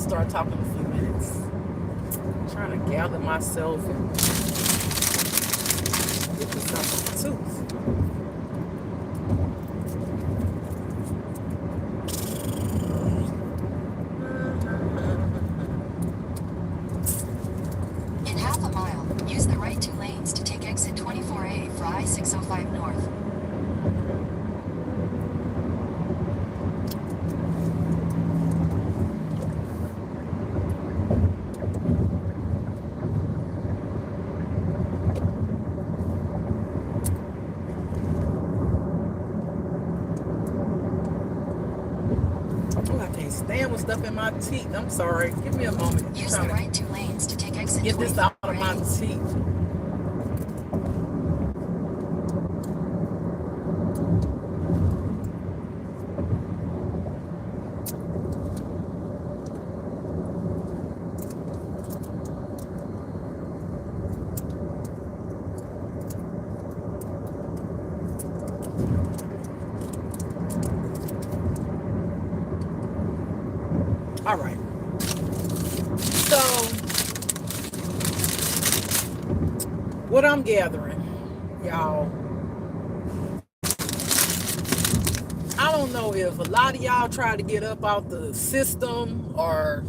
start talking in a few minutes. I'm trying to gather myself and get this out of the tooth. In half a mile, use the right 2 lanes to take exit 24A for I-605 North. Oh, I can't stand with stuff in my teeth. I'm sorry. Give me a moment. I'm Use the trying right 2 lanes to take exit to get this out of my 24A. teeth. All right. So, what I'm gathering, y'all, I don't know if a lot of y'all try to get up out the system or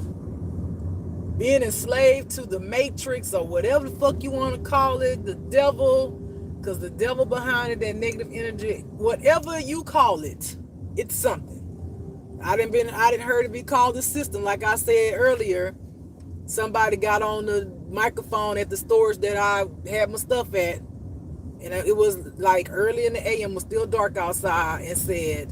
being enslaved to the matrix or whatever the fuck you want to call it, the devil, because the devil behind it, that negative energy, whatever you call it, it's something. I didn't heard it be called the system. Like I said earlier, somebody got on the microphone at the stores that I had my stuff at, and it was like early in the AM, was still dark outside, and said,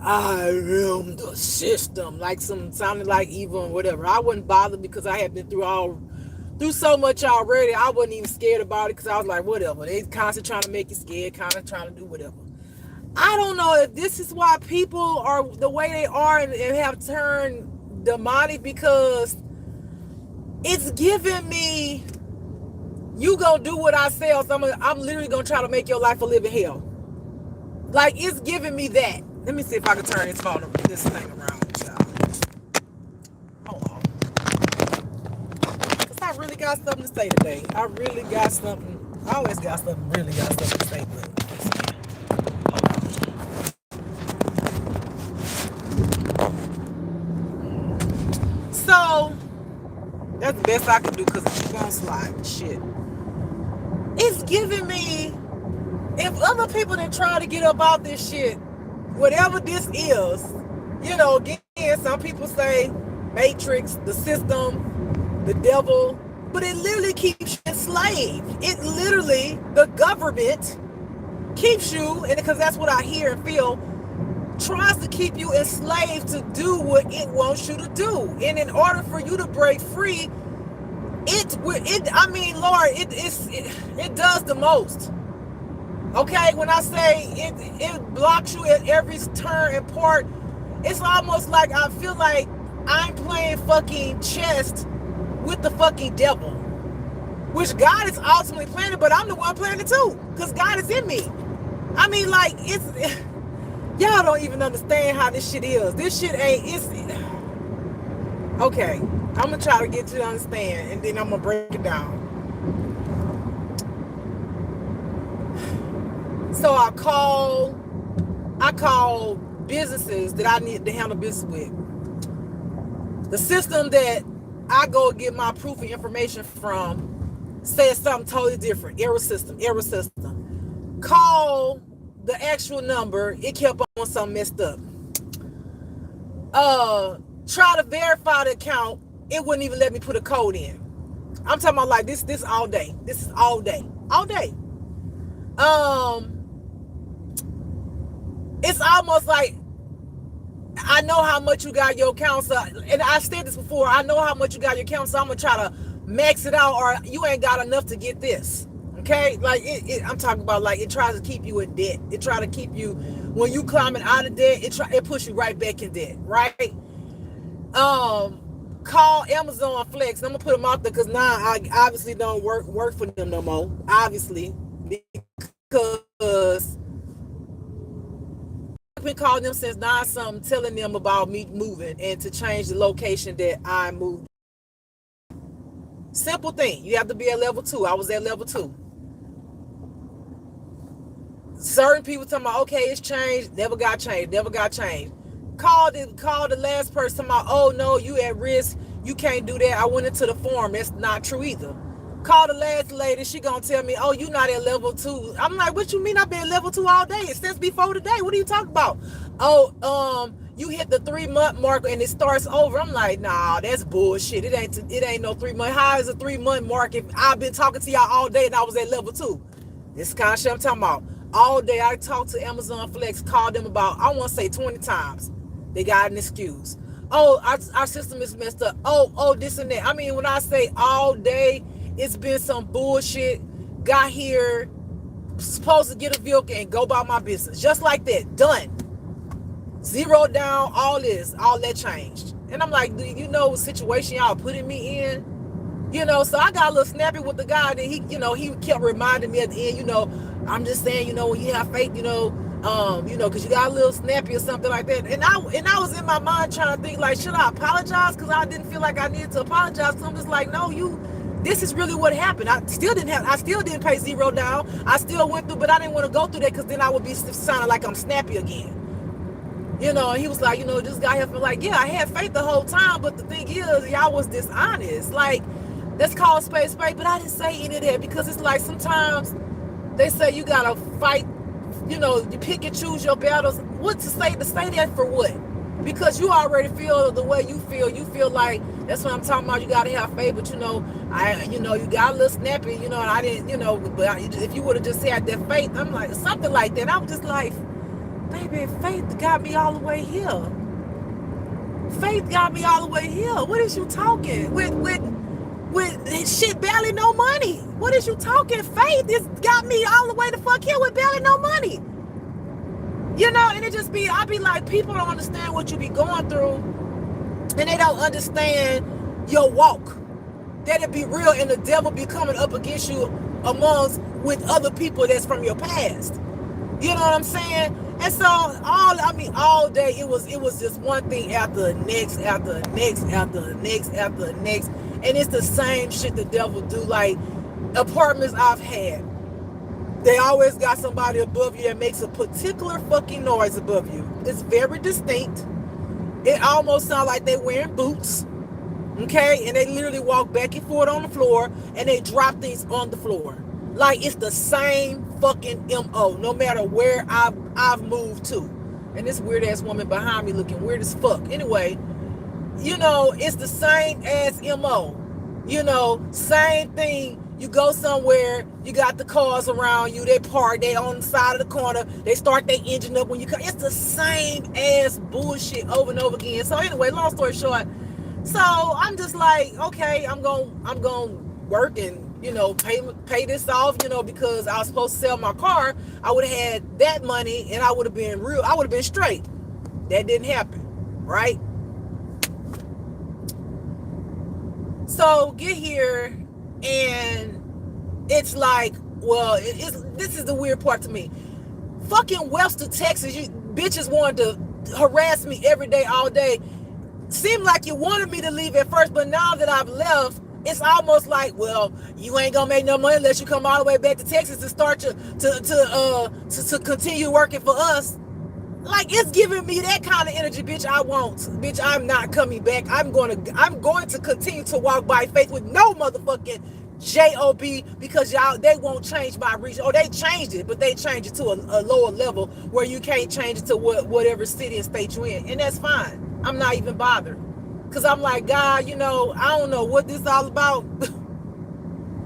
I am the system. Like some sounded like evil and whatever. I wasn't bothered because I had been through so much already. I wasn't even scared about it because I was like, whatever. They constantly trying to make you scared, kind of trying to do whatever. I don't know if this is why people are the way they are and have turned demonic, because it's giving me, you gonna do what I say, or I'm literally gonna try to make your life a living hell. Like, it's giving me that. Let me see if I can turn this thing around, child. Hold on. Because I really got something to say today. I always got something to say, but so that's the best I can do because it's gonna slide. Shit. It's giving me, if other people that try to get up out this shit, whatever this is, again, some people say matrix, the system, the devil, but it literally keeps you enslaved. It literally, the government keeps you, and because that's what I hear and feel, tries to keep you enslaved to do what it wants you to do. And in order for you to break free, Lord, it does the most. Okay, when I say it blocks you at every turn and part, it's almost like I feel like I'm playing fucking chess with the fucking devil, which God is ultimately playing it, but I'm the one playing it too, because God is in me. I mean, like, y'all don't even understand how this shit is. This shit okay, I'm gonna try to get you to understand, and then I'm gonna break it down. So I call businesses that I need to handle business with. The system that I go get my proof of information from says something totally different. Error system. Call the actual number. It kept on something messed up. Try to verify the account. It wouldn't even let me put a code in. I'm talking about like this all day. This is all day. It's almost like I know how much you got your account, so, and I said this before, I know how much you got your account, so I'm gonna try to max it out, or you ain't got enough to get this. Okay, like I'm talking about, like, it tries to keep you in debt. It try to keep you, when you climbing out of debt, it push you right back in debt, right? Call Amazon Flex. I'm gonna put them out there because now I obviously don't work for them no more. Obviously, because been calling them since 9 something, telling them about me moving and to change the location that I moved. Simple thing. You have to be at level 2. I was at level 2. Certain people talking about, okay, it's changed, never got changed, never got changed. Called the last person about, oh no, you at risk, you can't do that. I went into the form. That's not true either. Call the last lady, she gonna tell me, oh, you not at level 2. I'm like, what you mean? I've been at level 2 all day since before today. What are you talking about? Oh, you hit the 3-month mark and it starts over. I'm like, nah, that's bullshit. It ain't no 3 month. How is a 3-month mark if I've been talking to y'all all day and I was at level 2? This kind of shit I'm talking about. All day I talked to Amazon Flex, called them about, I want to say 20 times. They got an excuse. Oh, our system is messed up. Oh, this and that. I mean, when I say all day, it's been some bullshit. Got here, supposed to get a vehicle and go about my business. Just like that. Done. Zero down, all that changed. And I'm like, do you know what situation y'all putting me in? So I got a little snappy with the guy that he kept reminding me at the end, I'm just saying, when you have faith, because you got a little snappy or something like that. And I was in my mind trying to think, like, should I apologize? Because I didn't feel like I needed to apologize. So I'm just like, no, this is really what happened. I still didn't pay zero down. I still went through, but I didn't want to go through that because then I would be sounding like I'm snappy again. And he was like, this guy here feel like, yeah, I had faith the whole time, but the thing is, y'all was dishonest. Like, that's called spade, but I didn't say any of that because it's like sometimes they say you gotta fight, you pick and choose your battles. What to say that for what? Because you already feel the way you feel. You feel like, that's what I'm talking about, you gotta have faith, but you got a little snappy, and I didn't, but if you would have just had that faith, I'm like, something like that. I was just like, baby, faith got me all the way here. Faith got me all the way here. What is you talking? With shit, barely no money. What is you talking? Faith this got me all the way the fuck here with barely no money. And I be like, people don't understand what you be going through, and they don't understand your walk. That it be real, and the devil be coming up against you with other people that's from your past. You know what I'm saying? And so all day it was just one thing after the next, after the next, after the next, after the next. And it's the same shit the devil do. Like, apartments I've had, they always got somebody above you that makes a particular fucking noise above you. It's very distinct. It almost sounds like they're wearing boots. Okay? And they literally walk back and forth on the floor and they drop things on the floor. Like, it's the same fucking MO, no matter where I've moved to. And this weird ass woman behind me looking weird as fuck. Anyway, it's the same as MO. Same thing. You go somewhere, you got the cars around you, they park, they on the side of the corner, they start their engine up when you come. It's the same ass bullshit over and over again. So anyway, long story short, so I'm just like, okay, I'm gonna work and pay this off, because I was supposed to sell my car. I would have had that money and I would have been straight. That didn't happen, right? So get here, and it's like, well, this is the weird part to me. Fucking Webster, Texas, you bitches wanted to harass me every day, all day. Seemed like you wanted me to leave at first, but now that I've left, it's almost like, well, you ain't gonna make no money unless you come all the way back to Texas to start to continue working for us. Like, it's giving me that kind of energy, bitch. I won't, bitch. I'm not coming back. I'm going to continue to walk by faith with no motherfucking job, because y'all, they won't change my region. Oh, they changed it, but they changed it to a lower level where you can't change it to whatever city and state you in, and that's fine. I'm not even bothered, because I'm like, God, I don't know what this all about.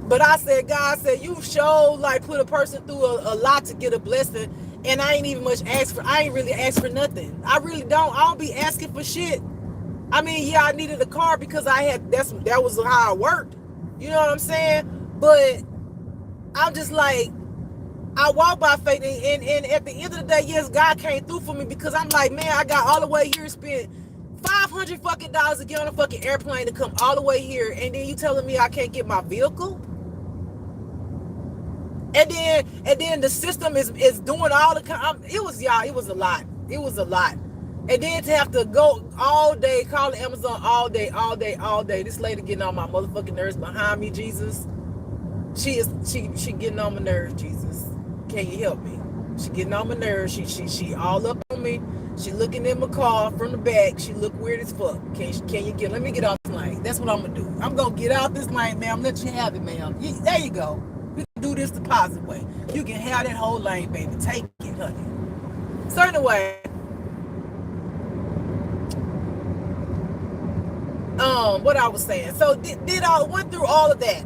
But I said, God said, you sure like put a person through a lot to get a blessing. And I ain't even I ain't really asked for nothing. I really don't. I don't be asking for shit. I mean, yeah, I needed a car because that was how I worked. You know what I'm saying? But I'm just like, I walk by faith, and at the end of the day, yes, God came through for me, because I'm like, man, I got all the way here, spent $500 fucking dollars to get on a fucking airplane to come all the way here, and then you telling me I can't get my vehicle? And then the system is doing all the it was a lot. It was a lot. And then to have to go all day, calling Amazon all day, all day, all day. This lady getting on my motherfucking nerves behind me, Jesus. She getting on my nerves, Jesus. Can you help me? She getting on my nerves. She all up on me. She looking in my car from the back. She look weird as fuck. Can you let me get off this lane? That's what I'm gonna do. I'm gonna get out this lane, ma'am. Let you have it, ma'am. There you go. We can do this the positive way. You can have that whole lane, baby. Take it, honey. So anyway, what I was saying. So did I went through all of that.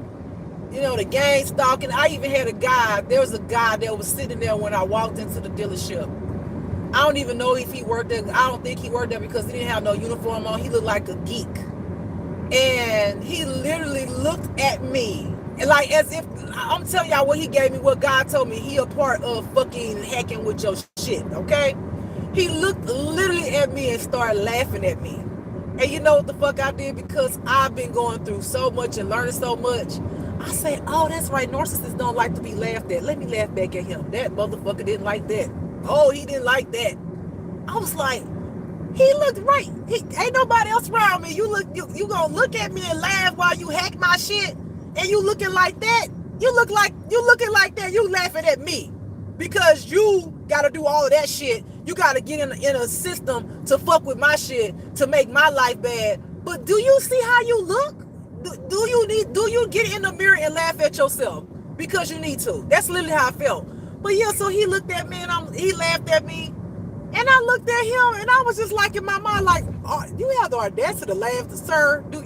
You know, the gang stalking. I even had a guy. There was a guy that was sitting there when I walked into the dealership. I don't even know if he worked there. I don't think he worked there because he didn't have no uniform on. He looked like a geek. And he literally looked at me. And like as if, I'm telling y'all what he gave me, what God told me. He a part of fucking hacking with your shit, okay? He looked literally at me and started laughing at me. And you know what the fuck I did? Because I've been going through so much and learning so much. I said, oh, that's right. Narcissists don't like to be laughed at. Let me laugh back at him. That motherfucker didn't like that. Oh, he didn't like that. I was like, he looked right. Ain't nobody else around me. You gonna look at me and laugh while you hack my shit? And you looking like that? You looking like that. You laughing at me because you gotta do all of that shit. You gotta get in a system to fuck with my shit to make my life bad. But do you see how you look? Do you get in the mirror and laugh at yourself because you need to? That's literally how I felt. But yeah, so he looked at me and he laughed at me, and I looked at him and I was just like in my mind, like, oh, you have the audacity to laugh, sir? Do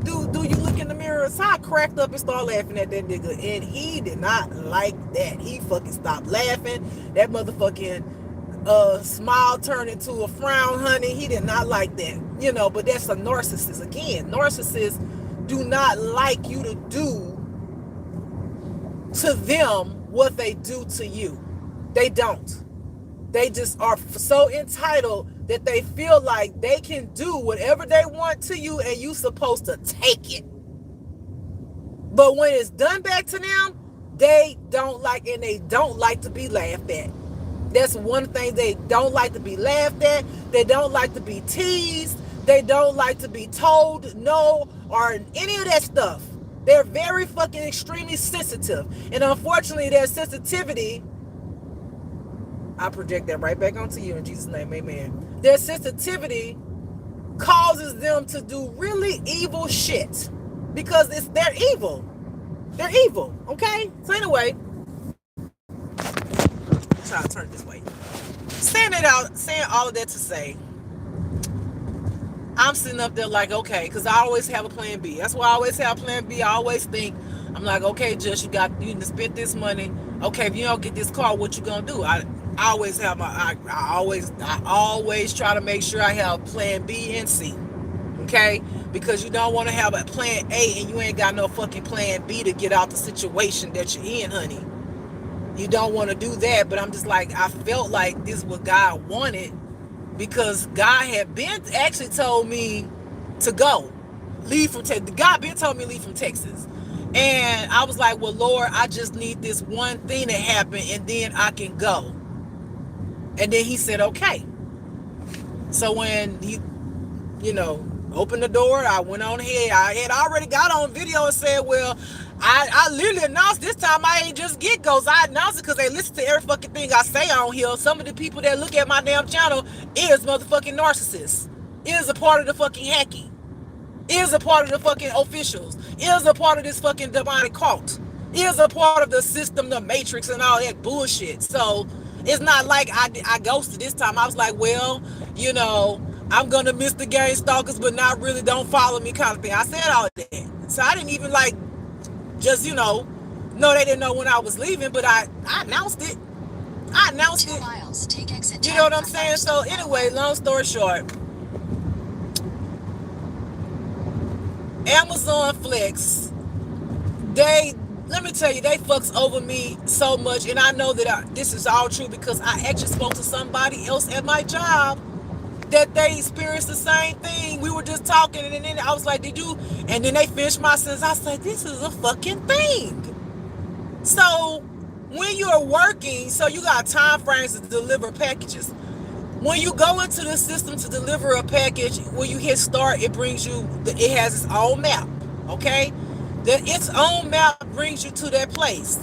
you look in the mirror? So I cracked up and started laughing at that nigga, and he did not like that. He fucking stopped laughing. That motherfucking smile turned into a frown, honey. He did not like that, you know. But that's a narcissist again. Narcissists do not like you to do to them what they do to you. They don't. They just are so entitled that they feel like they can do whatever they want to you and you supposed to take it. But when it's done back to them, they don't like, and they don't like to be laughed at. That's one thing. They don't like to be laughed at. They don't like to be teased. They don't like to be told no or any of that stuff. They're very fucking extremely sensitive. And unfortunately, their sensitivity, I project that right back onto you in Jesus' name, amen. Their sensitivity causes them to do really evil shit because they're evil. They're evil, okay? So anyway, try to turn it this way. Saying all of that to say, I'm sitting up there like, okay, because I always have a plan B. That's why I always have a plan B. I always think, I'm like, okay, Jess, you need to spend this money. Okay, if you don't get this car, what you gonna do? I always have I always try to make sure I have plan B and C. Okay? Because you don't want to have a plan A and you ain't got no fucking plan B to get out the situation that you're in, honey. You don't want to do that, but I'm just like, I felt like this is what God wanted because God had been actually told me to go. Leave from Texas. God been told me to leave from Texas. And I was like, well, Lord, I just need this one thing to happen and then I can go. And then he said, okay. So when he, opened the door, I went on ahead. I had already got on video and said, well, I literally announced this time I ain't just get goes. I announced it because they listen to every fucking thing I say on here. Some of the people that look at my damn channel is motherfucking narcissists. Is a part of the fucking hacking. Is a part of the fucking officials. Is a part of this fucking demonic cult. Is a part of the system, the matrix and all that bullshit. So it's not like I ghosted this time. I was like, well, I'm gonna miss the gang stalkers, but not really, don't follow me kind of thing. I said all that. So I didn't even just, no, they didn't know when I was leaving, but I announced it. I announced 2 it. miles, take exit You know what I'm saying? So anyway, long story short, Amazon Flex, let me tell you, they fucks over me so much. And I know that this is all true because I actually spoke to somebody else at my job that they experienced the same thing. We were just talking and then I was like, did you? And then they finished my sentence. I said, this is a fucking thing. So when you're working, so you got time frames to deliver packages. When you go into the system to deliver a package, when you hit start, it brings you, it has its own map. Okay, its own map brings you to that place.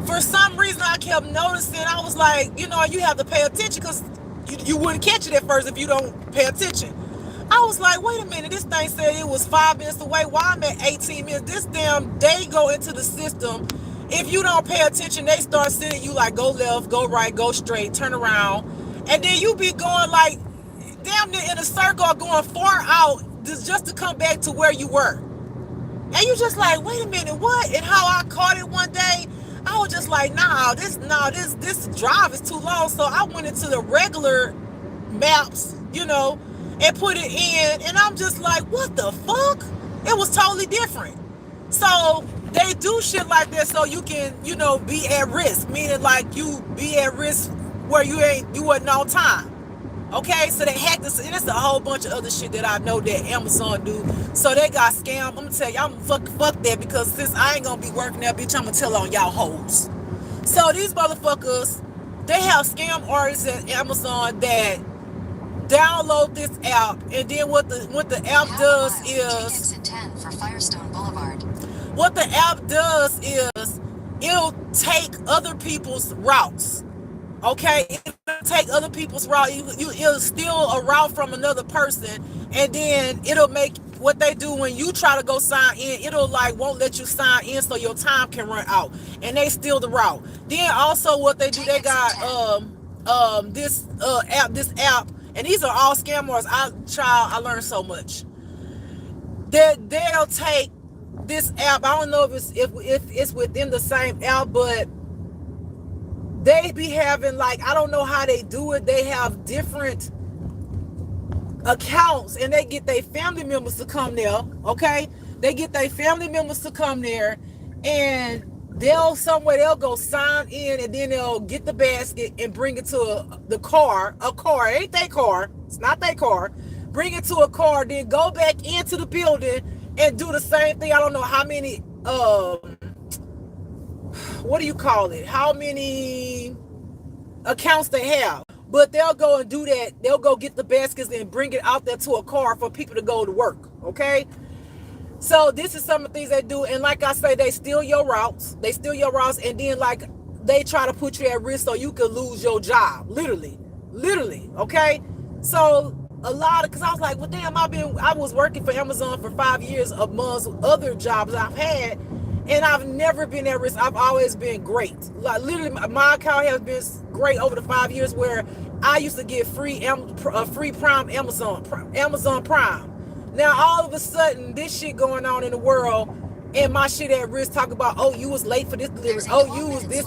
For some reason, I kept noticing. I was like, you have to pay attention because you wouldn't catch it at first if you don't pay attention. I was like, wait a minute, this thing said it was 5 minutes away. Why I'm at 18 minutes? This damn, they go into the system. If you don't pay attention, they start sending you like, go left, go right, go straight, turn around. And then you be going like damn near in a circle or going far out just to come back to where you were. And you just like, wait a minute, what? And how I caught it one day, I was just like, this drive is too long. So I went into the regular maps, and put it in, and I'm just like, what the fuck? It was totally different. So they do shit like that so you can, be at risk, meaning like you be at risk where you wasn't on time. Okay, so they hacked this, and it's a whole bunch of other shit that I know that Amazon do. So they got scammed. I'm gonna tell you, I'm fuck that, because since I ain't gonna be working there, bitch, I'm gonna tell on y'all hoes. So these motherfuckers, they have scam artists at Amazon that download this app, and then what the app does is, what the app does is it'll take other people's routes. Okay, it'll take other people's route. It'll steal a route from another person, and then it'll make what they do when you try to go sign in. It'll like won't let you sign in, so your time can run out, and they steal the route. Then also what they do, they got this app, and these are all scammers. I learned so much. They'll take this app. I don't know if it's within the same app, but they be having, like, I don't know how they do it. They have different accounts, and they get their family members to come there. Okay, they get their family members to come there, and they'll go sign in, and then they'll get the basket and bring it to the car. A car, it ain't their car. It's not their car. Bring it to a car, then go back into the building and do the same thing. I don't know how many what do you call it? How many accounts they have. But they'll go and do that. They'll go get the baskets and bring it out there to a car for people to go to work. Okay? So this is some of the things they do. And like I say, they steal your routes. And then like they try to put you at risk so you could lose your job. Literally. Okay? So because I was like, well, damn, I was working for Amazon for 5 years amongst other jobs I've had, and I've never been at risk. I've always been great. Like literally, my account has been great over the 5 years where I used to get free Prime Amazon Prime. Now all of a sudden, this shit going on in the world, and my shit at risk. Talk about, oh, you was late for this delivery. Oh, you was this.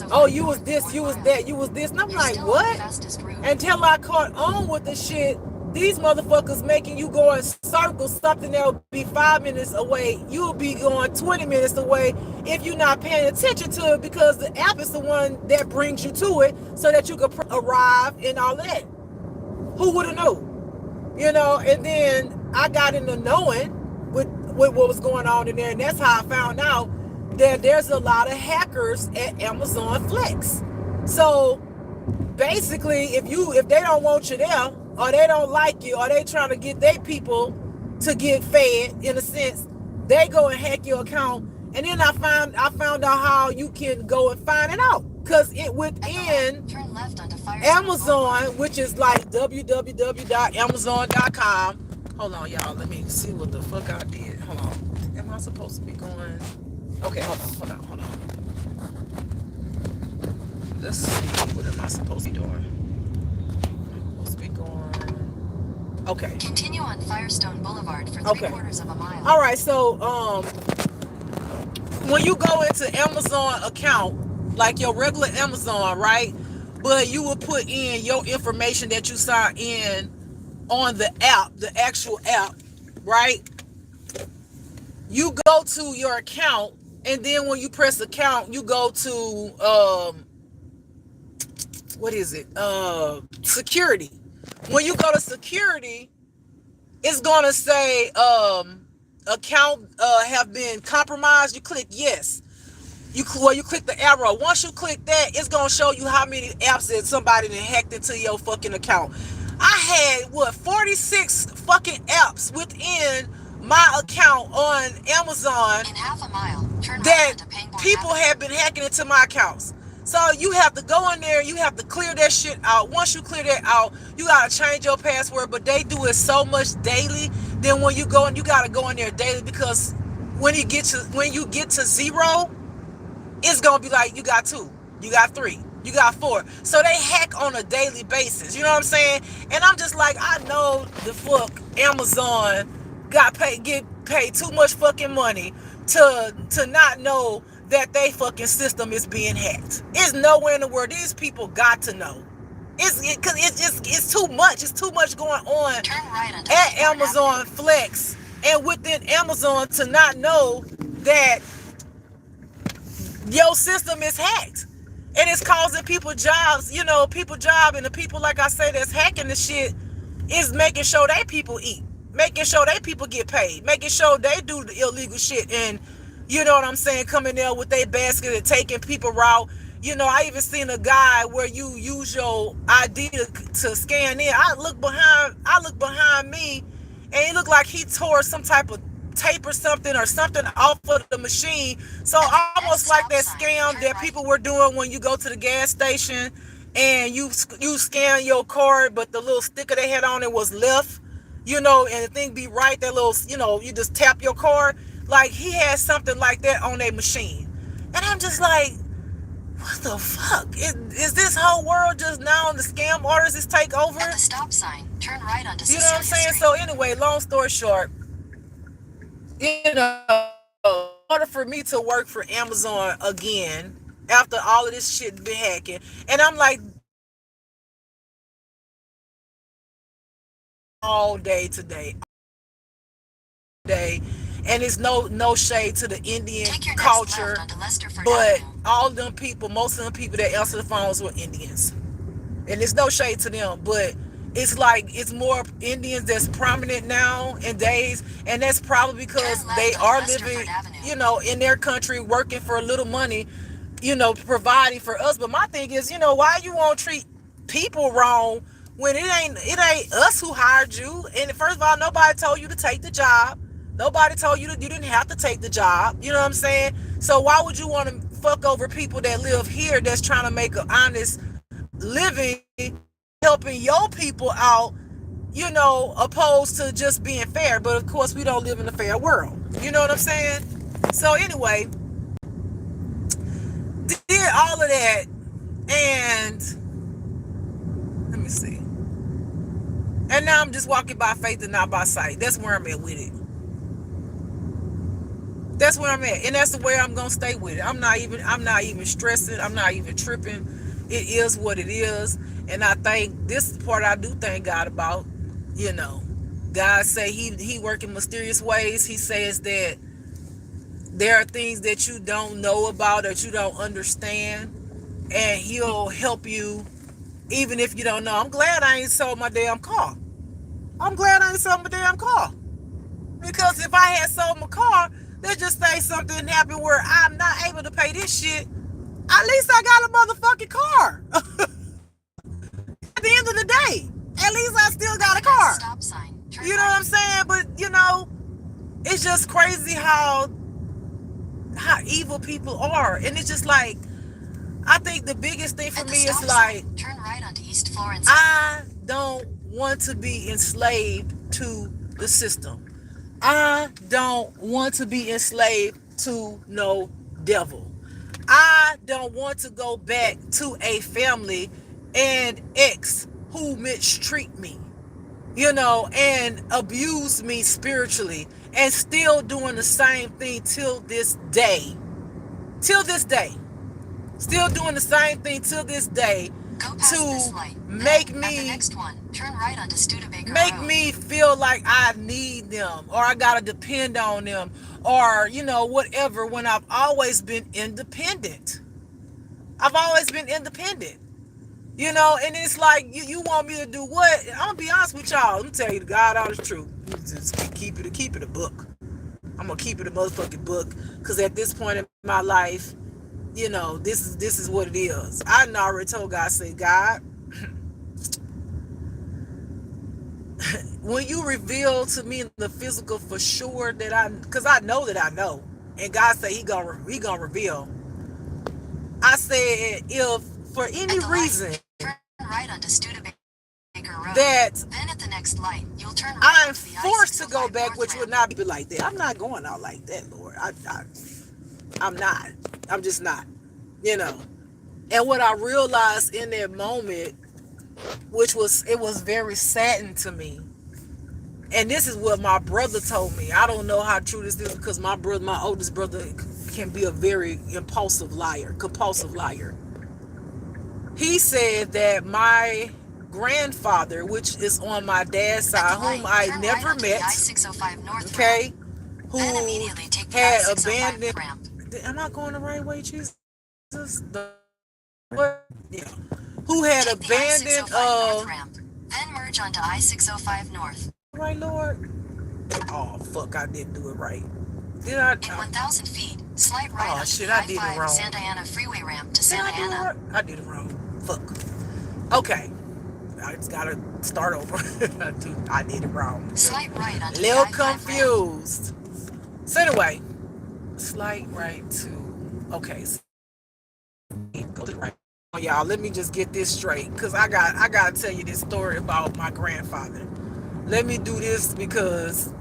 Oh, you was this. You was that. You was this. And I'm like, what? Until I caught on with the shit. These motherfuckers making you go in circles. Something that'll be 5 minutes away, you'll be going 20 minutes away if you're not paying attention to it, because the app is the one that brings you to it so that you can arrive and all that. Who would have known? And then I got into knowing with what was going on in there, and that's how I found out that there's a lot of hackers at Amazon Flex. So basically, if they don't want you there, or they don't like you, or they trying to get their people to get fed, in a sense, they go and hack your account. And then I found out how you can go and find it out, because it within Amazon, which is like www.amazon.com. Hold on, y'all, let me see what the fuck I did. Hold on, am I supposed to be going? Okay, hold on. Let's see, what am I supposed to be doing? Okay. Continue on Firestone Boulevard for 3/4 of a mile. All right, so when you go into Amazon account, like your regular Amazon, right? But you will put in your information that you sign in on the app, the actual app, right? You go to your account, and then when you press account, you go to what is it? Security. When you go to security, it's gonna say account have been compromised. You click yes. you click the arrow. Once you click that, it's gonna show you how many apps that somebody done hacked into your fucking account. I had 46 fucking apps within my account on Amazon In half a mile, turn right that onto Pangborn people Avenue. have been hacking into my accounts. So you have to go in there, you have to clear that shit out. Once you clear that out, you gotta change your password, but they do it so much daily. Then when you go and you gotta go in there daily, because when you get to zero, it's gonna be like you got two, you got three, you got four. So they hack on a daily basis. You know what I'm saying? And I'm just like, I know the fuck Amazon get paid too much fucking money to not know that they fucking system is being hacked. It's nowhere in the world. These people got to know. Cause it's too much. It's too much going on Turn right onto at Pangborn Amazon Avenue. Flex and within Amazon to not know that your system is hacked, and it's causing people jobs. People job, and the people, like I say, that's hacking the shit is making sure they people eat, making sure they people get paid, making sure they do the illegal shit. And you know what I'm saying, coming there with their basket and taking people out. I even seen a guy where you use your ID to scan in. I look behind me, and it looked like he tore some type of tape or something off of the machine. So At the almost next like that stop sign, scam turn that right. people were doing when you go to the gas station and you scan your card, but the little sticker they had on it was left. And the thing be right. That little, you just tap your card. Like he had something like that on a machine, and I'm just like, what the fuck? Is this whole world just now the scam artists is take over? At the stop sign, turn right onto You know what I'm Cecilia saying? Street. So anyway, long story short, in order for me to work for Amazon again after all of this shit been hacking, and I'm like, all day today, day, and it's no shade to the Indian Take your next left culture, onto Lesterford but Avenue. all them people, most of them people that answer the phones were Indians. And it's no shade to them, but it's like it's more Indians that's prominent now in days, and that's probably Turn because they left onto are Lesterford living, Avenue. in their country, working for a little money, providing for us. But my thing is, why you won't treat people wrong when it ain't us who hired you? And first of all, nobody told you to take the job. Nobody told you that you didn't have to take the job. You know what I'm saying? So why would you want to fuck over people that live here that's trying to make an honest living, helping your people out, opposed to just being fair? But of course, we don't live in a fair world. You know what I'm saying? So anyway, did all of that, and let me see. And now I'm just walking by faith and not by sight. That's where I'm at with it. That's where I'm at, and that's the way I'm gonna stay with it. I'm not even stressing. I'm not even tripping. It is what it is, and I think this is the part I do thank God about. You know, God say He work in mysterious ways. He says that there are things that you don't know about, that you don't understand, and He'll help you even if you don't know. I'm glad I ain't sold my damn car. I'm glad I ain't sold my damn car. Because if I had sold my car, let's just say something happened where I'm not able to pay this shit, at least I got a motherfucking car. At the end of the day, at least I still At got a the next car. stop sign, turn You know what right. I'm saying? But it's just crazy how evil people are. And it's just like, I think the biggest thing for At the me is stop like, sign, turn right onto East Florence Avenue. I don't want to be enslaved to the system. I don't want to be enslaved to no devil. I don't want to go back to a family and ex who mistreat me, and abuse me spiritually, and still doing the same thing till this day. Till this day. Still doing the same thing till this day Go past this to light. make Then, at the me next one, turn right onto Studebaker make Road. me feel like I need them, or I gotta depend on them, or whatever, when I've always been independent. I've always been independent. And it's like, you want me to do what? I'm gonna be honest with y'all. Let me tell you the God honest truth. Just keep it a book. I'm gonna keep it a motherfucking book. Cause at this point in my life, this is what it is. I already told God, I said, God, when you reveal to me in the physical for sure that because I know that I know, and God said he gonna reveal. I said, if for any At the light, reason turn right onto Studebaker Road. Then at the that next light, you'll turn right onto the I'm I-605 forced to North go ramp. back, which would not be like that. I'm not going out like that, Lord. I'm not. I'm just not. You know. And what I realized in that moment, which was it was very saddening to me. And this is what my brother told me. I don't know how true this is because my oldest brother, can be a very compulsive liar. He said that my grandfather, which is on my dad's At side, the whom light, I turn right never onto the met, I-605 North ramp. okay, Then who immediately take the had I-605 abandoned. ramp. Am I going the right way, Jesus? What? Yeah. Who had Take the abandoned? I-605 North ramp. Then merge onto I-605 North. Right, Lord. Oh fuck! I didn't do it right. Did I? In 1,000 feet, slide right Oh onto shit! the I did it I-5 wrong. Santa Ana freeway ramp to Did Santa I do it Ana. right? I did it wrong. Fuck. Okay. I just gotta start over. I did it wrong. Slight right onto the Little I-5 ramp. confused. So anyway, slight right to. Okay. So go to the right. Oh, y'all, let me just get this straight, cause I gotta tell you this story about my grandfather. Let me do this because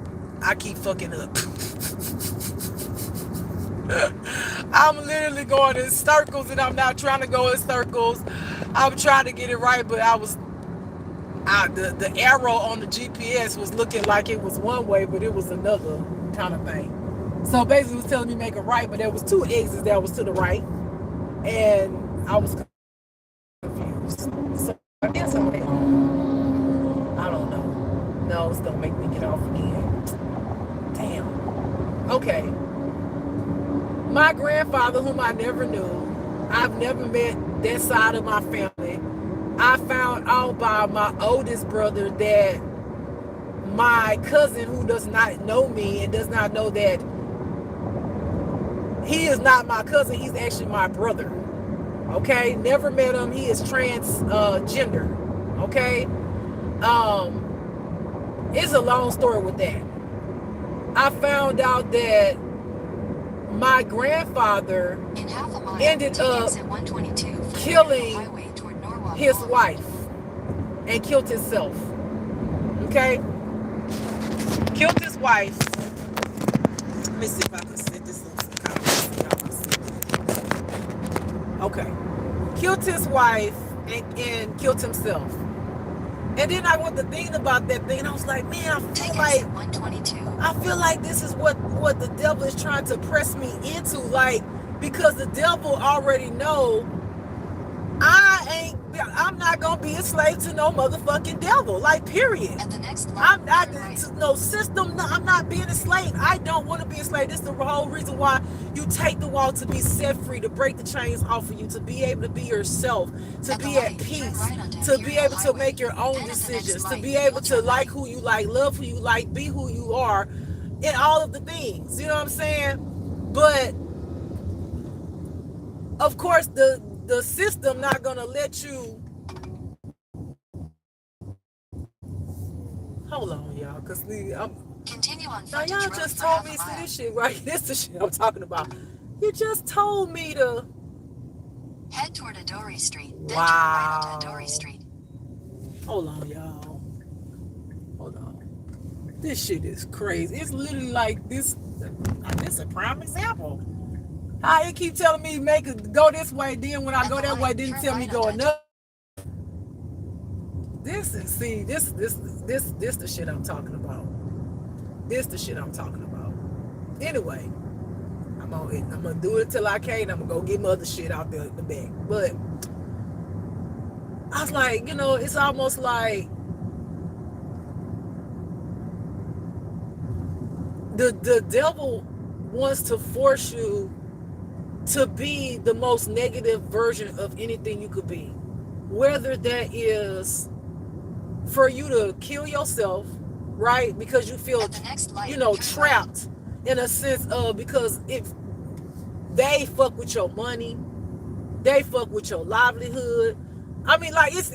I keep fucking up. I'm literally going in circles, and I'm not trying to go in circles. I'm trying to get it right, but the arrow on the GPS was looking like it was one way, but it was another kind of thing. So basically, it was telling me make a right, but there was two exits that was to the right, and I was confused. So I guess I don't know. No, it's gonna make me get off again. Damn. Okay. My grandfather, whom I never knew, I've never met that side of my family. I found out by my oldest brother that my cousin, who does not know me and does not know that he is not my cousin, he's actually my brother. Okay, never met him. He is transgender. Okay, it's a long story with that. I found out that my grandfather ended up killing his wife and killed himself. Okay, killed his wife. Let me see if I can set this up Okay, killed his wife and killed himself. And then I went to thinking about that thing, and I was like, man, I feel like this is what the devil is trying to press me into, like, because the devil already know I'm not gonna be a slave to no motherfucking devil, like, period. I'm not to no system. No, I'm not being a slave. I don't want to be a slave. This is the whole reason why you take the walk, to be set free, to break the chains off of you, to be able to be yourself, to be at peace, to be able to make your own decisions, to be able to like who you like, love who you like, be who you are, and all of the things. You know what I'm saying? But of course, the system not gonna let you. Hold on, y'all, cause now y'all just told me, see this shit right. This the shit I'm talking about. You just told me to head toward Adori Street. Then wow. turn right onto Adori Street. Hold on, y'all. Hold on. This shit is crazy. It's literally like this. This is a prime example. How it keep telling me go this way, then when I go that way, didn't tell me go another. This is this the shit I'm talking about. This the shit I'm talking about. Anyway, I'm gonna do it till I can't. I'm gonna go get my other shit out the back. But I was like, it's almost like the devil wants to force you to be the most negative version of anything you could be. Whether that is for you to kill yourself, right? Because you feel, trapped in a sense of, because They fuck with your money. They fuck with your livelihood. I mean, like it's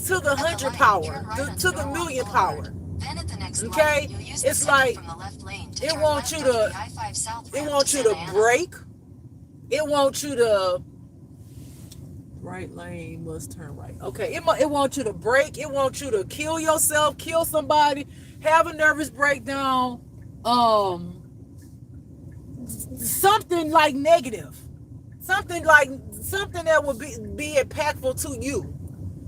to the At the 100 light, turn power, right onto to the Norwalk million Boulevard. power. Then at the next light, Okay, you'll use the it's second like from the left lane to it turn wants you left onto the to I-5 South it ramp to wants you Santa to Ana. break. It wants you to right lane must turn right. Okay, it wants you to break. It wants you to kill yourself, kill somebody, have a nervous breakdown, um, something like negative, something like something that will be impactful to you,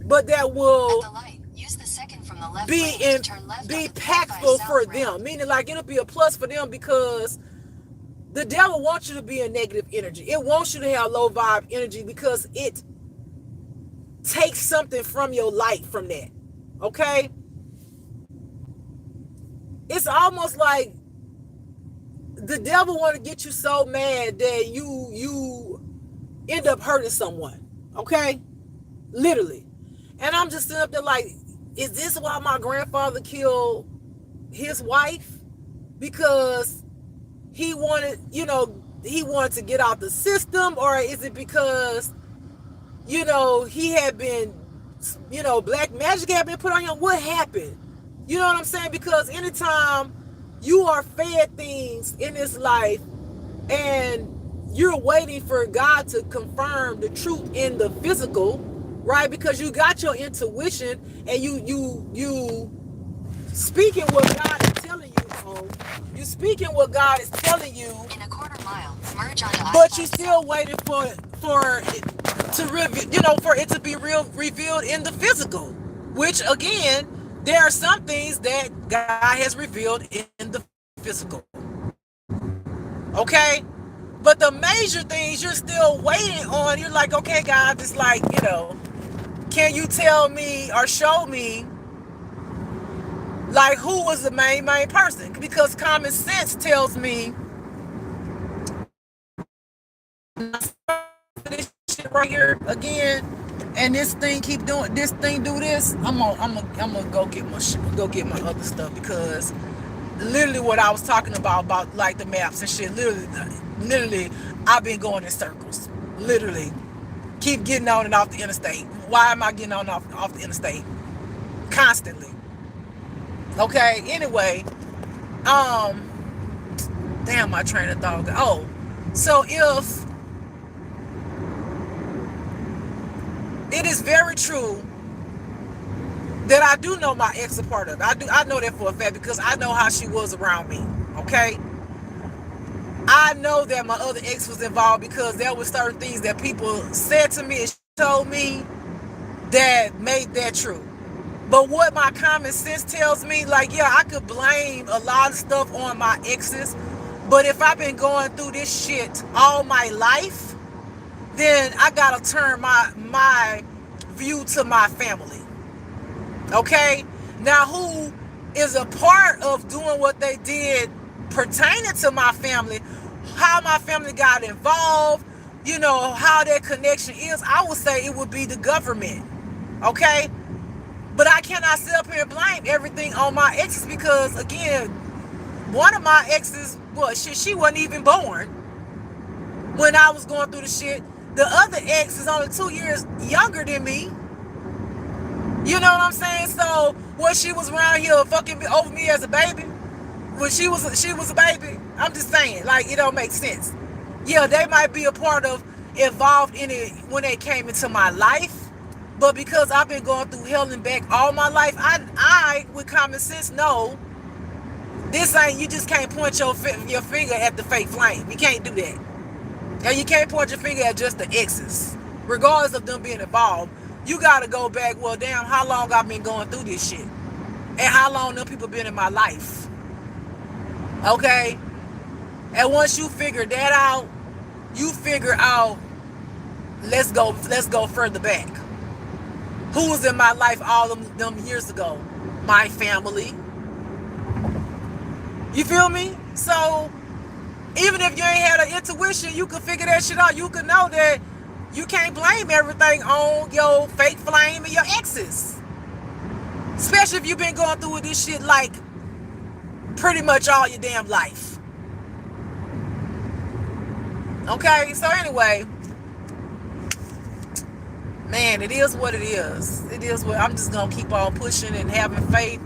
but that At will the light, use the second from the left be lane to in turn left be onto the I-5 impactful for South ramp. them. Meaning, like it'll be a plus for them because the devil wants you to be in negative energy. It wants you to have low vibe energy because it takes something from your light from that. Okay? It's almost like the devil want to get you so mad that you end up hurting someone. Okay? Literally. And I'm just sitting up there like, is this why my grandfather killed his wife? Because he wanted, he wanted to get out the system, or is it because, he had been, black magic had been put on him? What happened? You know what I'm saying? Because anytime you are fed things in this life and you're waiting for God to confirm the truth in the physical, right? Because you got your intuition and you speaking what God is telling you. You speaking what God is telling you. In a quarter mile, merge onto But you I-5 still South. waiting for it to reveal, for it to be revealed in the physical. Which again, there are some things that God has revealed in the physical. Okay, but the major things you're still waiting on. You're like, okay, God, it's like, can you tell me or show me like who was the main person? Because common sense tells me this shit right here again, and this thing keep doing this thing, do this. I'm gonna go get my other stuff because literally what I was talking about like the maps and shit. Literally, I've been going in circles. Literally, keep getting on and off the interstate. Why am I getting on and off the interstate constantly? Okay. Anyway, um, damn, my train of thought. Oh, so if it is very true that I do know my ex a part of it. I know that for a fact because I know how she was around me. Okay. I know that my other ex was involved because there were certain things that people said to me and told me that made that true. But what my common sense tells me, like, yeah, I could blame a lot of stuff on my exes, but if I've been going through this shit all my life, then I gotta turn my view to my family. Okay? Now, who is a part of doing what they did pertaining to my family, how my family got involved, how that connection is, I would say it would be the government. Okay? But I cannot sit up here and blame everything on my exes because, again, one of my exes, well, she wasn't even born when I was going through the shit. The other ex is only 2 years younger than me. You know what I'm saying? So when she was around here fucking over me as a baby, when she was a baby, I'm just saying, like, it don't make sense. Yeah, they might be a part of involved in it when they came into my life, but because I've been going through hell and back all my life, I with common sense know this ain't. You just can't point your finger at the fake flame. You can't do that. And you can't point your finger at just the exes, regardless of them being involved. You gotta go back, well, damn, how long I've been going through this shit? And how long them people been in my life? Okay? And once you figure that out, you figure out, let's go further back. Who was in my life all them years ago? My family. You feel me? So, even if you ain't had an intuition, you can figure that shit out. You can know that you can't blame everything on your fake flame and your exes. Especially if you've been going through this shit like pretty much all your damn life. Okay, so anyway, man, it is what it is. It is what I'm just gonna keep on pushing and having faith.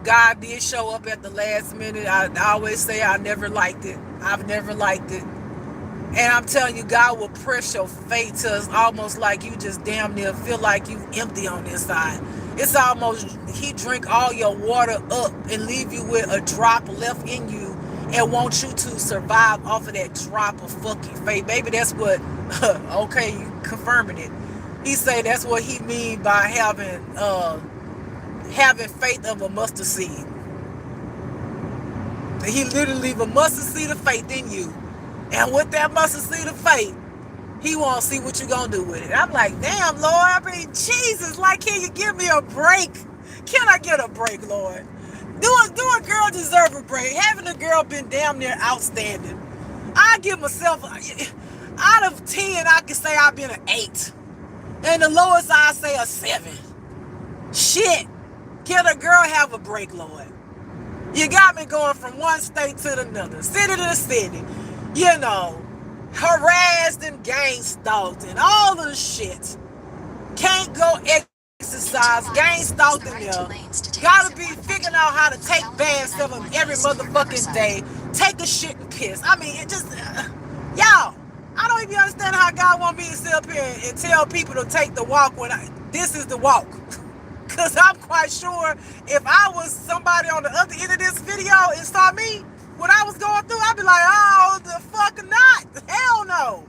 God did show up at the last minute. I always say I never liked it. I've never liked it. And I'm telling you, God will press your faith to it's almost like you just damn near feel like you empty on the inside. It's almost he drink all your water up and leave you with a drop left in you and want you to survive off of that drop of fucking faith. Baby, that's what okay, you confirming it. He say that's what he mean by having faith of a mustard seed. He literally leave a mustard seed of faith in you. And with that mustard seed of faith, he won't see what you gonna do with it. I'm like, damn, Lord, I mean, Jesus, like, can you give me a break? Can I get a break, Lord? Do a girl deserve a break? Having a girl been damn near outstanding. I give myself, out of 10, I can say I've been an 8. And the lowest I say a 7. Shit. Can a girl have a break, Lord? You got me going from one state to another, city to city, you know, harassed and gang stalked and all of the shit. Can't go exercise, gang stalked in there. Gotta be figuring out how to take baths of them every motherfucking day. Take a shit and piss. I mean, it just, y'all, I don't even understand how God want me to sit up here and tell people to take the walk when this is the walk. Because I'm quite sure if I was somebody on the other end of this video and saw me, what I was going through, I'd be like, oh, the fuck not. Hell no.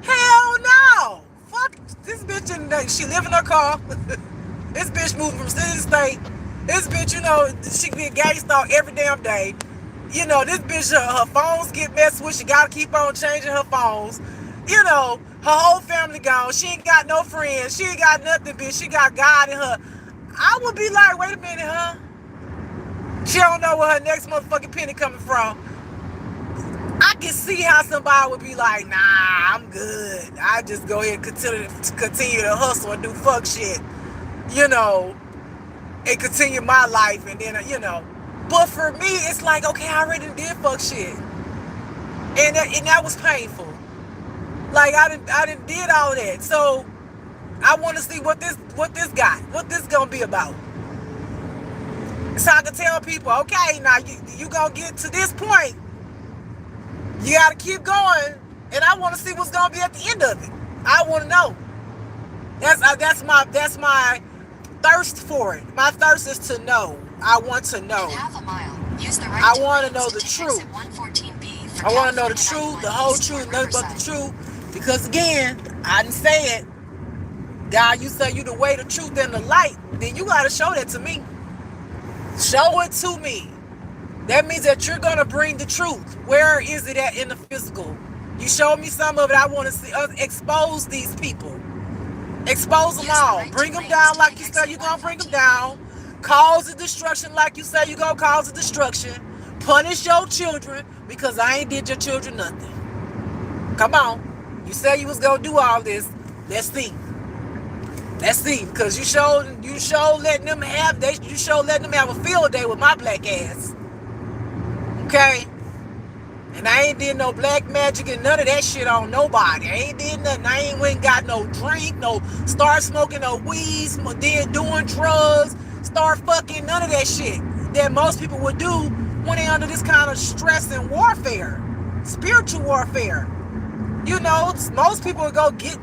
Hell no. Fuck this bitch, and she live in her car. This bitch moving from city to state. This bitch, you know, she be a gang stalk every damn day. You know, this bitch, her phones get messed with. She got to keep on changing her phones. You know, her whole family gone. She ain't got no friends. She ain't got nothing, bitch. She got God in her. I would be like, wait a minute, huh? She don't know where her next motherfucking penny coming from. I can see how somebody would be like, nah, I'm good. I just go ahead and continue to hustle and do fuck shit, you know, and continue my life, and then, you know. But for me, it's like, okay, I already did fuck shit. And that was painful. Like, I didn't did all that. So I want to see what this gonna be about. So I can tell people, okay, now you gonna get to this point. You gotta keep going, and I want to see what's gonna be at the end of it. I want to know. That's my thirst for it. My thirst is to know. I want to know. In half a mile, use the right I want to know the truth. I want to know the truth, the whole truth, nothing but the truth. Because again, I didn't say it. God, you say you the way, the truth, and the light. Then you gotta show that to me. Show it to me. That means that you're gonna bring the truth. Where is it at in the physical? You showed me some of it. I want to see us expose these people. Expose them all. Bring them down like you said you're gonna bring them down. Cause the destruction like you said you're gonna cause the destruction. Punish your children because I ain't did your children nothing. Come on. You said you was gonna do all this. Let's see. Let's see. Because you showed letting them have a field day with my black ass. Okay? And I ain't did no black magic and none of that shit on nobody. I ain't did nothing. I ain't went and got no drink, no start smoking no weeds, then doing drugs, start fucking, none of that shit that most people would do when they under this kind of stress and warfare, spiritual warfare. You know, most people would go get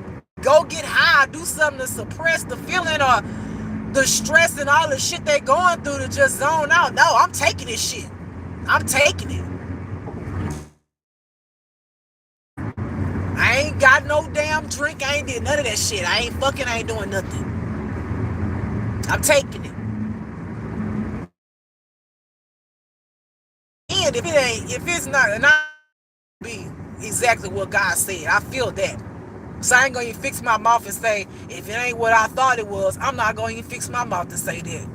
high, do something to suppress the feeling or the stress and all the shit they going through to just zone out. No, I'm taking this shit. I'm taking it. I ain't got no damn drink. I ain't did none of that shit. I ain't fucking. I ain't doing nothing. I'm taking it. And if it's not, and I be exactly what God said. I feel that. So I ain't gonna even fix my mouth and say, if it ain't what I thought it was, I'm not gonna even fix my mouth to say that.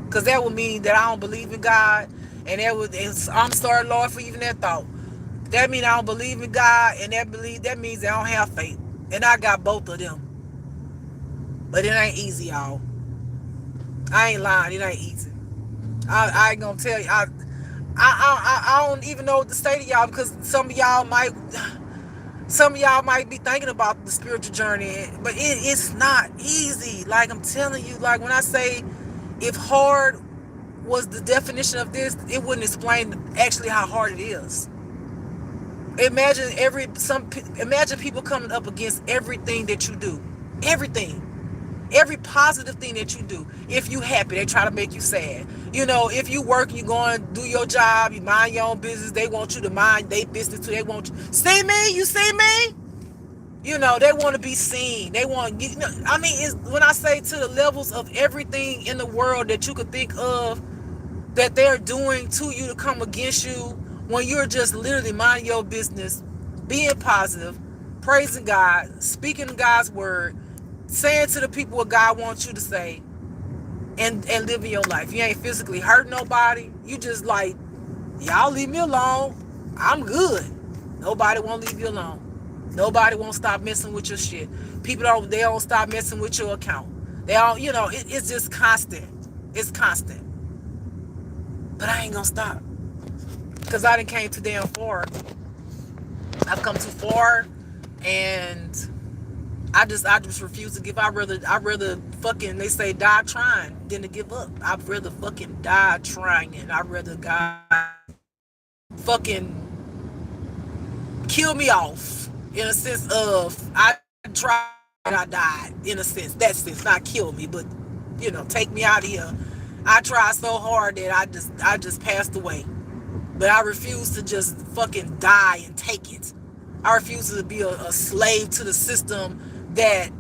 Because that would mean that I don't believe in God. And I'm sorry, Lord, for even that thought. That means I don't believe in God, and that means I don't have faith. And I got both of them. But it ain't easy, y'all. I ain't lying, it ain't easy. I ain't gonna tell you. I don't even know what to say to y'all, because some of y'all might Some of y'all might be thinking about the spiritual journey, but it's not easy. Like I'm telling you, like when I say if hard was the definition of this, it wouldn't explain actually how hard it is. Imagine imagine people coming up against everything that you do. Everything. Every positive thing that you do. If you happy, they try to make you sad. You know, if you work, you go and do your job, you mind your own business, they want you to mind their business too. They want you, see me, you see me? You know, they want to be seen. They want, you know, I mean, it's, when I say to the levels of everything in the world that you could think of that they're doing to you to come against you when you're just literally minding your business, being positive, praising God, speaking God's word, saying to the people what God wants you to say, and living your life. You ain't physically hurt nobody. You just like, y'all leave me alone. I'm good. Nobody won't leave you alone. Nobody won't stop messing with your shit. People don't stop messing with your account. They all, you know, it's just constant. It's constant. But I ain't gonna stop. Cause I done came too damn far. I've come too far, and I just refuse to give. I rather fucking, they say, die trying than to give up. I'd rather fucking die trying, and I'd rather God fucking kill me off in a sense of I tried and I died in a sense. That sense, not kill me, but you know, take me out of here. I tried so hard that I just passed away. But I refuse to just fucking die and take it. I refuse to be a slave to the system that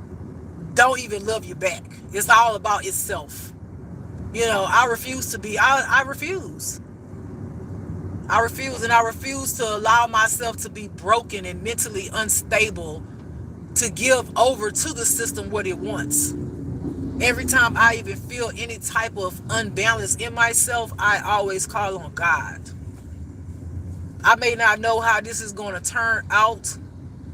don't even love you back. It's all about itself. You know, I refuse to be, I refuse. I refuse, and I refuse to allow myself to be broken and mentally unstable to give over to the system what it wants. Every time I even feel any type of unbalance in myself, I always call on God. I may not know how this is going to turn out,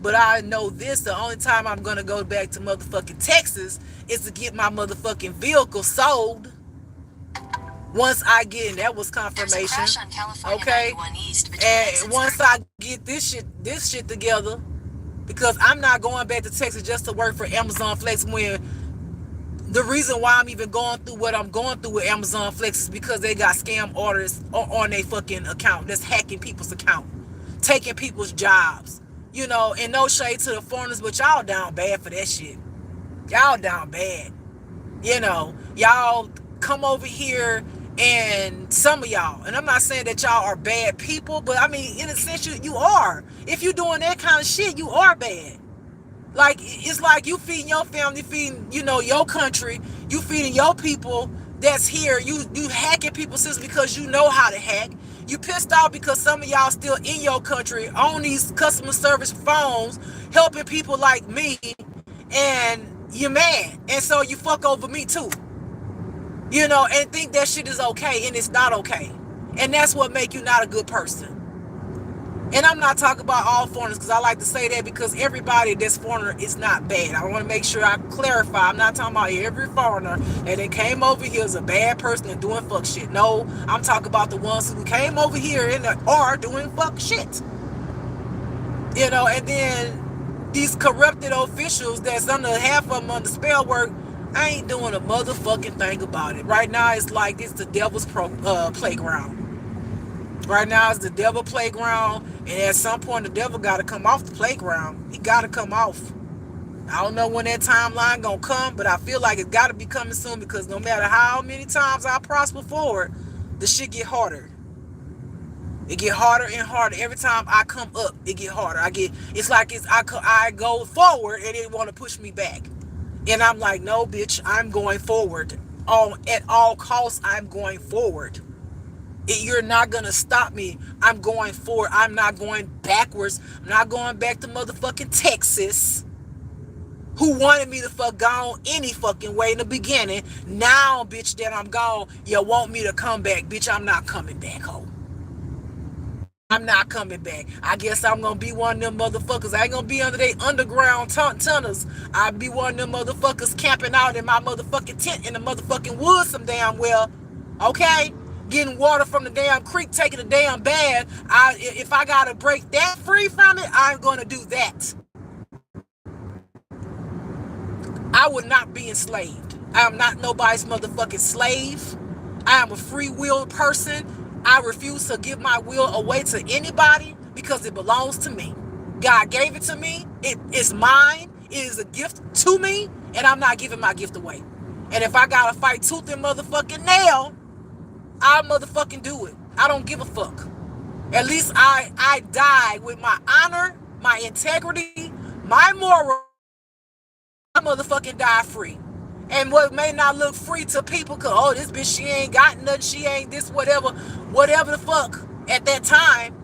but I know this, the only time I'm going to go back to motherfucking Texas is to get my motherfucking vehicle sold. Once I get, and that was confirmation. There's a crash on California Okay. 91 East between And exits once I get this shit together, because I'm not going back to Texas just to work for Amazon Flex, when the reason why I'm even going through what I'm going through with Amazon Flex is because they got scam orders on their fucking account that's hacking people's account, taking people's jobs. You know, and no shade to the foreigners, but y'all down bad for that shit. Y'all down bad. You know, y'all come over here, and some of y'all, and I'm not saying that y'all are bad people, but I mean, in a sense, you are. If you're doing that kind of shit, you are bad. Like, it's like you feeding your family, feeding, you know, your country, you feeding your people that's here. You hacking people's systems because you know how to hack. You pissed off because some of y'all still in your country on these customer service phones helping people like me, and you're mad, and so you fuck over me too. You know, and think that shit is okay, and it's not okay. And that's what make you not a good person. And I'm not talking about all foreigners, because I like to say that because everybody that's foreigner is not bad. I want to make sure I clarify. I'm not talking about every foreigner and they came over here as a bad person and doing fuck shit. No, I'm talking about the ones who came over here and are doing fuck shit. You know, and then these corrupted officials that's under, half of them under spell work, I ain't doing a motherfucking thing about it. Right now, it's like it's the devil's playground. Right now, it's the devil playground, and at some point, the devil got to come off the playground. He got to come off. I don't know when that timeline gonna come, but I feel like it got to be coming soon, because no matter how many times I prosper forward, the shit get harder. It get harder and harder. Every time I come up, it get harder. It's like I go forward and it want to push me back. And I'm like, no, bitch, I'm going forward. At all costs, I'm going forward. You're not going to stop me. I'm going forward. I'm not going backwards. I'm not going back to motherfucking Texas, who wanted me to fuck gone any fucking way in the beginning. Now, bitch, that I'm gone, you want me to come back. Bitch, I'm not coming back, ho. I'm not coming back. I guess I'm going to be one of them motherfuckers. I ain't going to be under they underground tunnels. I'll be one of them motherfuckers camping out in my motherfucking tent in the motherfucking woods some damn well. Okay? getting water from the damn creek, taking a damn bath. If I gotta break that free from it, I'm gonna do that. I would not be enslaved. I am not nobody's motherfucking slave. I am a free will person. I refuse to give my will away to anybody because it belongs to me. God gave it to me. It is mine. It is a gift to me, and I'm not giving my gift away. And if I gotta fight tooth and motherfucking nail, I'll motherfucking do it. I don't give a fuck. At least I die with my honor, my integrity, my morals. I motherfucking die free. And what may not look free to people, cause oh, this bitch, she ain't got nothing, she ain't this, whatever the fuck. At that time,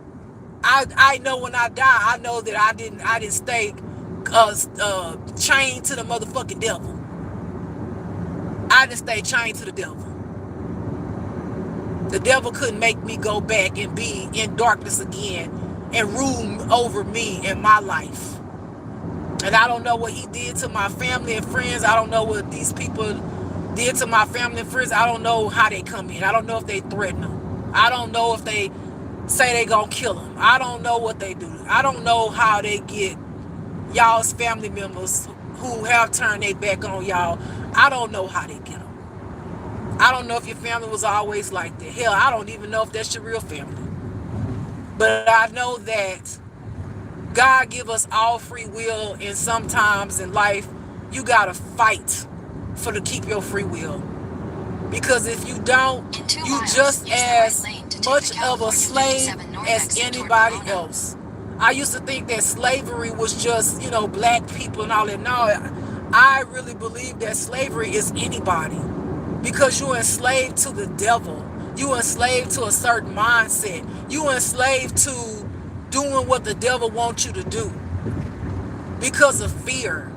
I know when I die, I know that I didn't stay chained to the motherfucking devil. I didn't stay chained to the devil. The devil couldn't make me go back and be in darkness again and rule over me and my life. And I don't know what he did to my family and friends. I don't know what these people did to my family and friends. I don't know how they come in. I don't know if they threaten them. I don't know if they say they gonna kill them. I don't know what they do. I don't know how they get y'all's family members who have turned their back on y'all. I don't know how they get them. I don't know if your family was always like that. Hell, I don't even know if that's your real family. But I know that God give us all free will, and sometimes in life you gotta fight for to keep your free will. Because if you don't, you just as much of a slave as anybody else. I used to think that slavery was just, black people and all that. No, I really believe that slavery is anybody. Because you're enslaved to the devil. You're enslaved to a certain mindset. You're enslaved to doing what the devil wants you to do. Because of fear.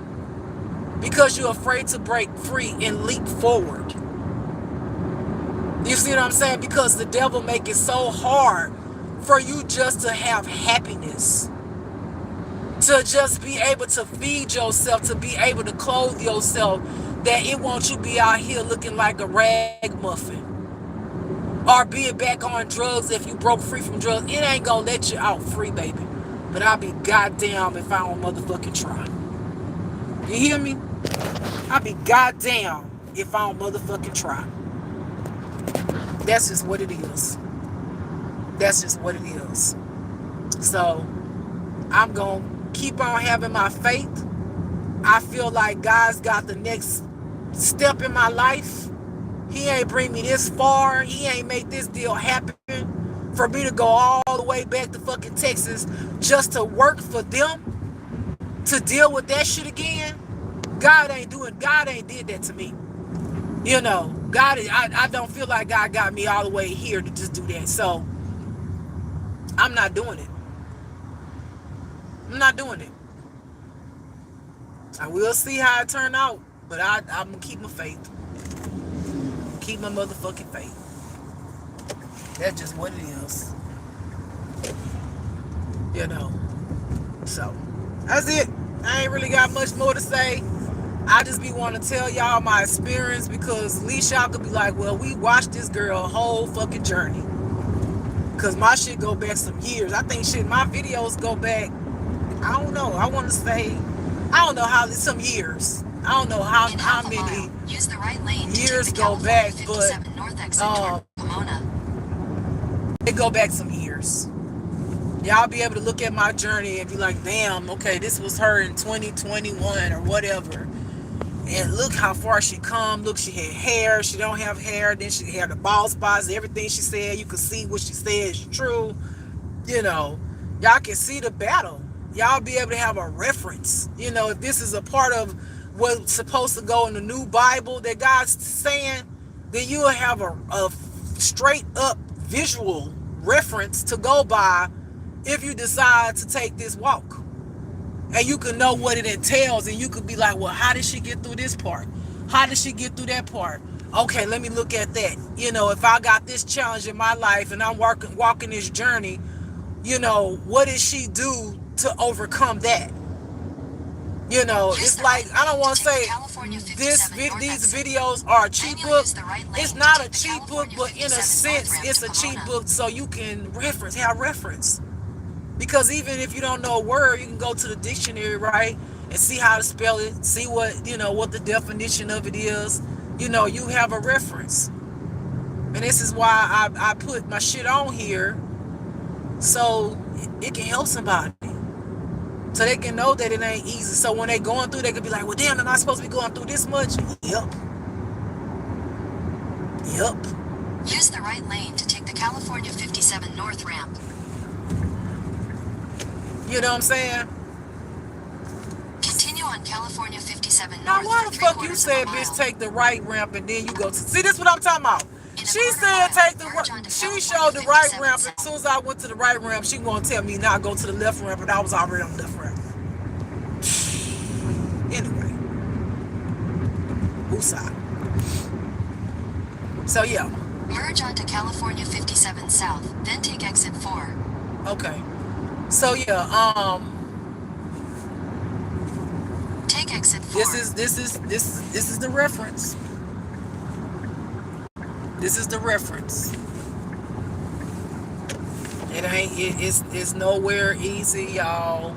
Because you're afraid to break free and leap forward. You see what I'm saying? Because the devil make it so hard for you just to have happiness. To just be able to feed yourself, to be able to clothe yourself, that it wants you to be out here looking like a ragamuffin. Or being back on drugs if you broke free from drugs. It ain't gonna let you out free, baby. But I'll be goddamn if I don't motherfucking try. You hear me? I'll be goddamn if I don't motherfucking try. That's just what it is. That's just what it is. So, I'm going to keep on having my faith. I feel like God's got the next step in my life. He ain't bring me this far. He ain't make this deal happen for me to go all the way back to fucking Texas just to work for them, to deal with that shit again. God ain't did that to me. I don't feel like God got me all the way here to just do that. So, I'm not doing it. I'm not doing it. I will see how it turn out, but I'm going to keep my faith. Keep my motherfucking faith. That's just what it is. So, that's it. I ain't really got much more to say. I just be wanting to tell y'all my experience because at least y'all could be like, well, we watched this girl whole fucking journey. Because my shit go back some years. I think my videos go back, I don't know. I want to say, I don't know some years. I don't know how many years go back, but it go back some years. Y'all be able to look at my journey and be like, damn, okay, this was her in 2021 or whatever. And look how far she come. Look, she had hair. She don't have hair. Then she had the bald spots. Everything she said, you could see what she said is true. Y'all can see the battle. Y'all be able to have a reference. If this is a part of what's supposed to go in the new Bible that God's saying, then you'll have a straight up visual reference to go by if you decide to take this walk. And you can know what it entails, and you could be like, well, how did she get through this part? How did she get through that part? Okay, let me look at that. If I got this challenge in my life and I'm walking this journey, what did she do to overcome that? You know, Use it's the like, right I don't lane to want to take the say California this 57 North these exit. videos are a Then cheap you'll book. use the right It's lane to not a take the cheap book, California but in a 57 North sense, ramp it's to a cheap Pomona. book so you can have reference. Because even if you don't know a word, you can go to the dictionary, right, and see how to spell it, see what, what the definition of it is. You have a reference. And this is why I put my shit on here, so it can help somebody. So they can know that it ain't easy. So when they going through, they could be like, well, damn, am I supposed to be going through this much? Yep. Yep. Use the right lane to take the California 57 North ramp. You know what I'm saying? Continue on California 57 Now, North why for the fuck you 3/4 of a said, bitch, mile. take the right ramp and then you go to... See, this is what I'm talking about. In a She quarter said mile, take the... merge onto She California showed the right 57 ramp. As soon as I went to the right ramp, she gonna tell me now go to the left ramp, and I was already on the left ramp. Anyway, woosah. So, yeah. Merge onto California 57 South, then take exit 4. Okay. So, yeah, Take exit 4. this is the reference. This is the reference. It's nowhere easy, y'all.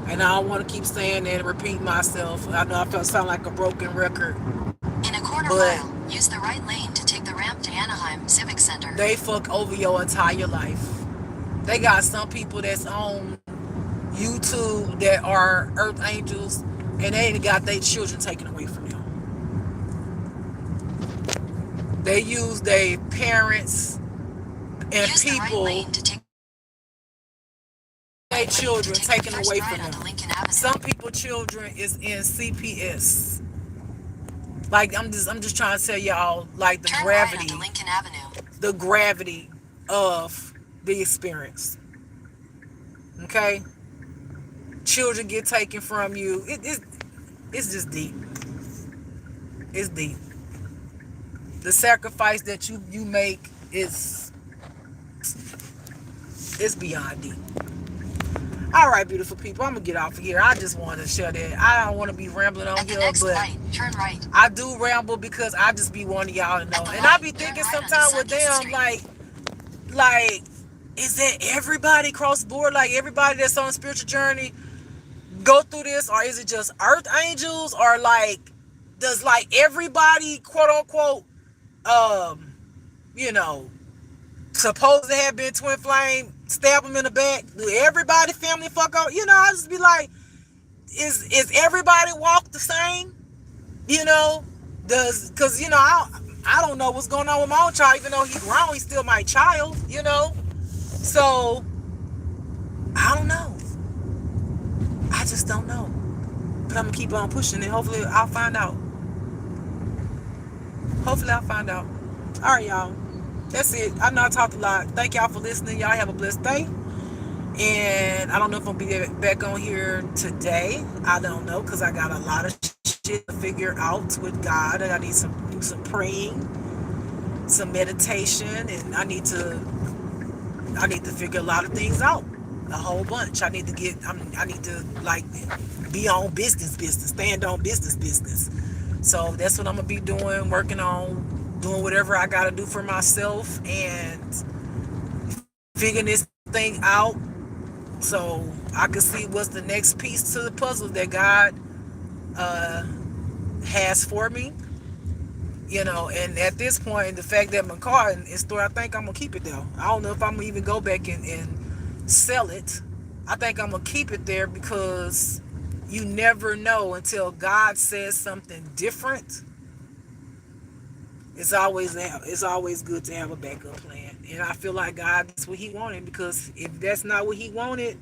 And I don't want to keep saying that and repeat myself. I know I sound like a broken record, In a quarter but mile, use the right lane to take the ramp to Anaheim Civic Center. they fuck over your entire life. They got some people that's on YouTube that are earth angels, and they ain't got their children taken away from them. They use their parents and Use the right people, lane to take their children your taken first away right from onto them. Lincoln Avenue. Some people children is in CPS. Like, I'm just trying to tell y'all, like, Turn right onto Lincoln Avenue. the gravity of the experience. Okay? Children get taken from you. It's just deep. It's deep. The sacrifice that you make is it's beyond deep. All right, beautiful people, I'm gonna get off of here. I just want to share that. I don't want to be rambling on At the here, next but light, turn right. I do ramble because I just be wanting y'all to know. And I be thinking sometimes, well, damn, like, is that everybody cross the board? Like, everybody that's on a spiritual journey go through this, or is it just earth angels, or like, does like everybody, quote unquote, um, you know, supposed to have been twin flame, stab them in the back? Do everybody family fuck up? I just be like, is everybody walk the same? You know, because I don't know what's going on with my own child, even though he's grown, he's still my child. So I don't know. I just don't know. But I'm gonna keep on pushing, and hopefully I'll find out. Hopefully I'll find out. All right, y'all. That's it. I know I talked a lot. Thank y'all for listening. Y'all have a blessed day. And I don't know if I'll be back on here today. I don't know, because I got a lot of shit to figure out with God. And I need do some praying, some meditation, and I need to figure a lot of things out. A whole bunch. I need to like be on business, stand on business. So that's what I'm gonna be doing, working on doing whatever I gotta do for myself and figuring this thing out, so I can see what's the next piece to the puzzle that God uh, has for me. And at this point, the fact that my car is stored, I think I'm gonna keep it there. I don't know if I'm gonna even go back and sell it. I think I'm gonna keep it there, because you never know until God says something different. It's always good to have a backup plan, and I feel like God, that's what He wanted, because if that's not what He wanted,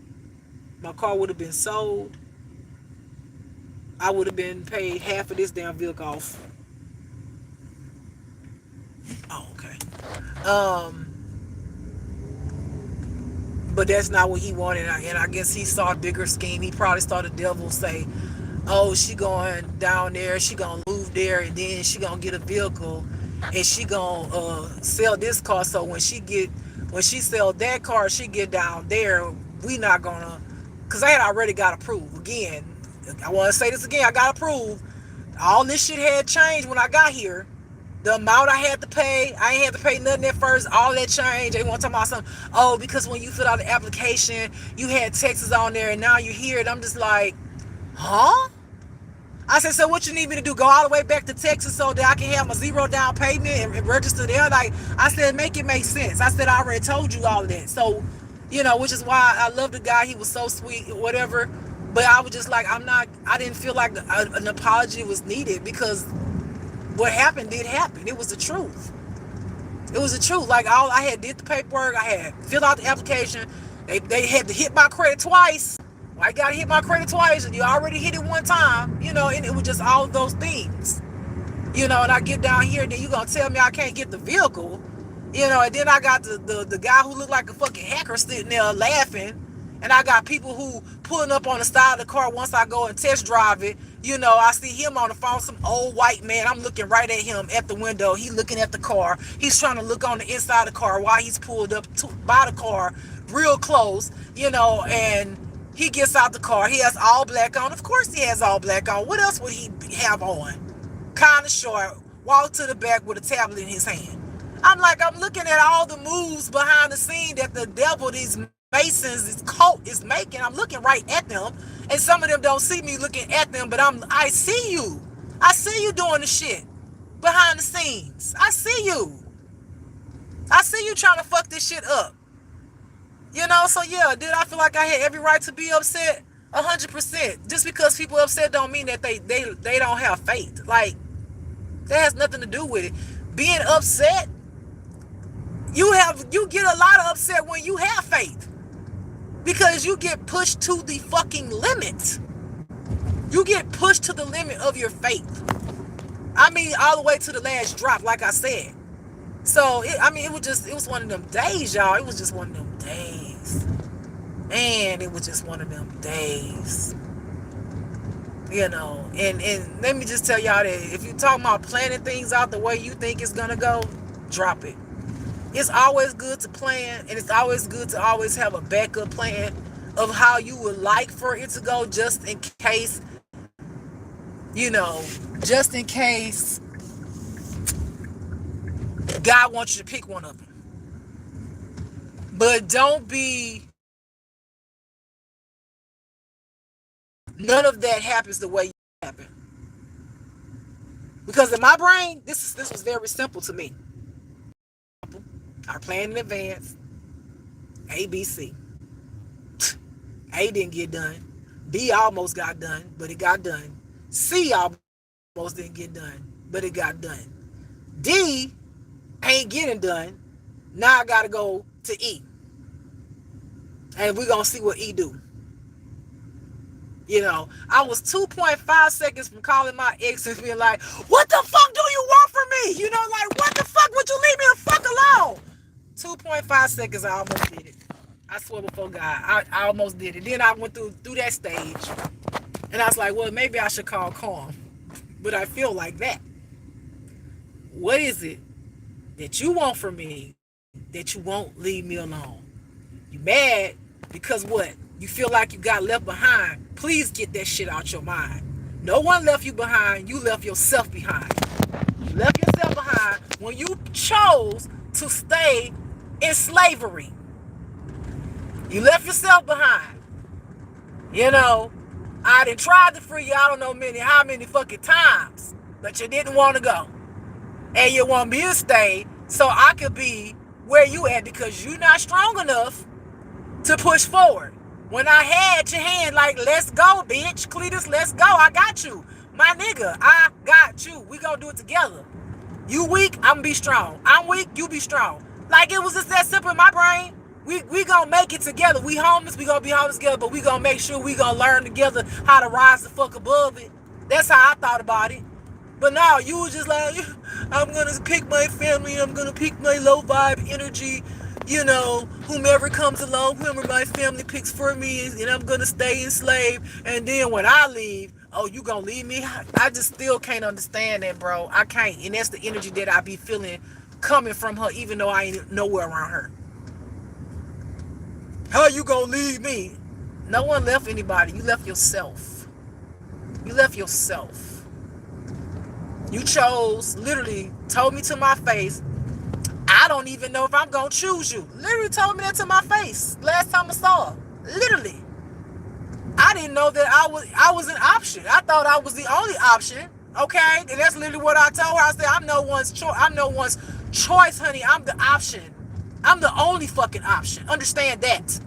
my car would have been sold. I would have been paid half of this damn vehicle off. Oh, okay. Um, but that's not what He wanted, and I guess He saw a bigger scheme. He probably saw the devil say, "Oh, she going down there, she gonna move there, and then she gonna get a vehicle, and she gonna sell this car. So when she sell that car, she get down there. We not gonna, because I had already got approved again. I want to say this again. I gotta prove all this shit had changed when I got here. The amount I had to pay, I ain't had to pay nothing at first. All that changed. They want to talk about something. Oh, because when you fill out the application, you had Texas on there, and now you're here. And I'm just like, huh? I said, so what you need me to do? Go all the way back to Texas so that I can have my zero down payment and register there? Like, I said, make it make sense. I said, I already told you all of that. So, which is why I love the guy. He was so sweet, whatever. But I was just like, I didn't feel like an apology was needed because what happened did happen. It was the truth. It was the truth. Like, all I had did the paperwork. I had filled out the application. They had to hit my credit twice. I got to hit my credit twice, and you already hit it one time, and it was just all of those things. And I get down here, and then you going to tell me I can't get the vehicle, and then I got the guy who looked like a fucking hacker sitting there laughing, and I got people who pulling up on the side of the car once I go and test drive it. I see him on the phone, some old white man. I'm looking right at him at the window. He looking at the car. He's trying to look on the inside of the car while he's pulled up by the car real close, and he gets out the car. He has all black on. Of course he has all black on. What else would he have on? Kind of short. Walk to the back with a tablet in his hand. I'm looking at all the moves behind the scene that the devil, these Masons, this cult is making. I'm looking right at them. And some of them don't see me looking at them, but I see you. I see you doing the shit behind the scenes. I see you. I see you trying to fuck this shit up. So yeah, did I feel like I had every right to be upset? 100%. Just because people upset don't mean that they don't have faith. Like, that has nothing to do with it. Being upset, you get a lot of upset when you have faith. Because you get pushed to the fucking limit. You get pushed to the limit of your faith. I mean, all the way to the last drop, like I said. So, it was one of them days, y'all. It was just one of them days. Man, it was just one of them days. And let me just tell y'all that if you're talking about planning things out the way you think it's going to go, drop it. It's always good to plan, and it's always good to always have a backup plan of how you would like for it to go, just in case, just in case God wants you to pick one of them. But don't be, none of that happens the way you happen. Because in my brain, this was very simple to me. I planned in advance. A, B, C. A didn't get done. B almost got done, but it got done. C almost didn't get done, but it got done. D ain't getting done. Now I gotta go to E. And we're gonna see what E do. I was 2.5 seconds from calling my ex and being like, what the fuck do you want from me? What the fuck? Would you leave me the fuck alone? 2.5 seconds, I almost did it. I swear before God, I almost did it. Then I went through that stage. And I was like, well, maybe I should call calm. But I feel like that. What is it that you want from me that you won't leave me alone? You mad because what? You feel like you got left behind. Please get that shit out your mind. No one left you behind. You left yourself behind. You left yourself behind when you chose to stay in slavery. You left yourself behind. I done tried to free you, I don't know how many fucking times, but you didn't want to go. And you want me to stay so I could be where you at because you're not strong enough to push forward. When I had your hand, like, let's go, bitch. Cletus, let's go. I got you. My nigga, I got you. We gonna do it together. You weak, I'm gonna be strong. I'm weak, you be strong. Like, it was just that simple in my brain. We gonna make it together. We homeless, we gonna be homeless together, but we gonna make sure we gonna learn together how to rise the fuck above it. That's how I thought about it. But now you was just like, I'm gonna pick my family, I'm gonna pick my low vibe energy, whomever comes along, whoever my family picks for me, and I'm gonna stay enslaved. And then when I leave, oh, you gonna leave me? I just still can't understand that, bro. I can't. And that's the energy that I be feeling coming from her, even though I ain't nowhere around her. How you gonna leave me? No one left anybody. You left yourself. You left yourself. You chose, literally told me to my face, I don't even know if I'm going to choose you. Literally told me that to my face last time I saw her. Literally. I didn't know that I was an option. I thought I was the only option. Okay? And that's literally what I told her. I said, I'm no one's choice, honey. I'm the option. I'm the only fucking option. Understand that.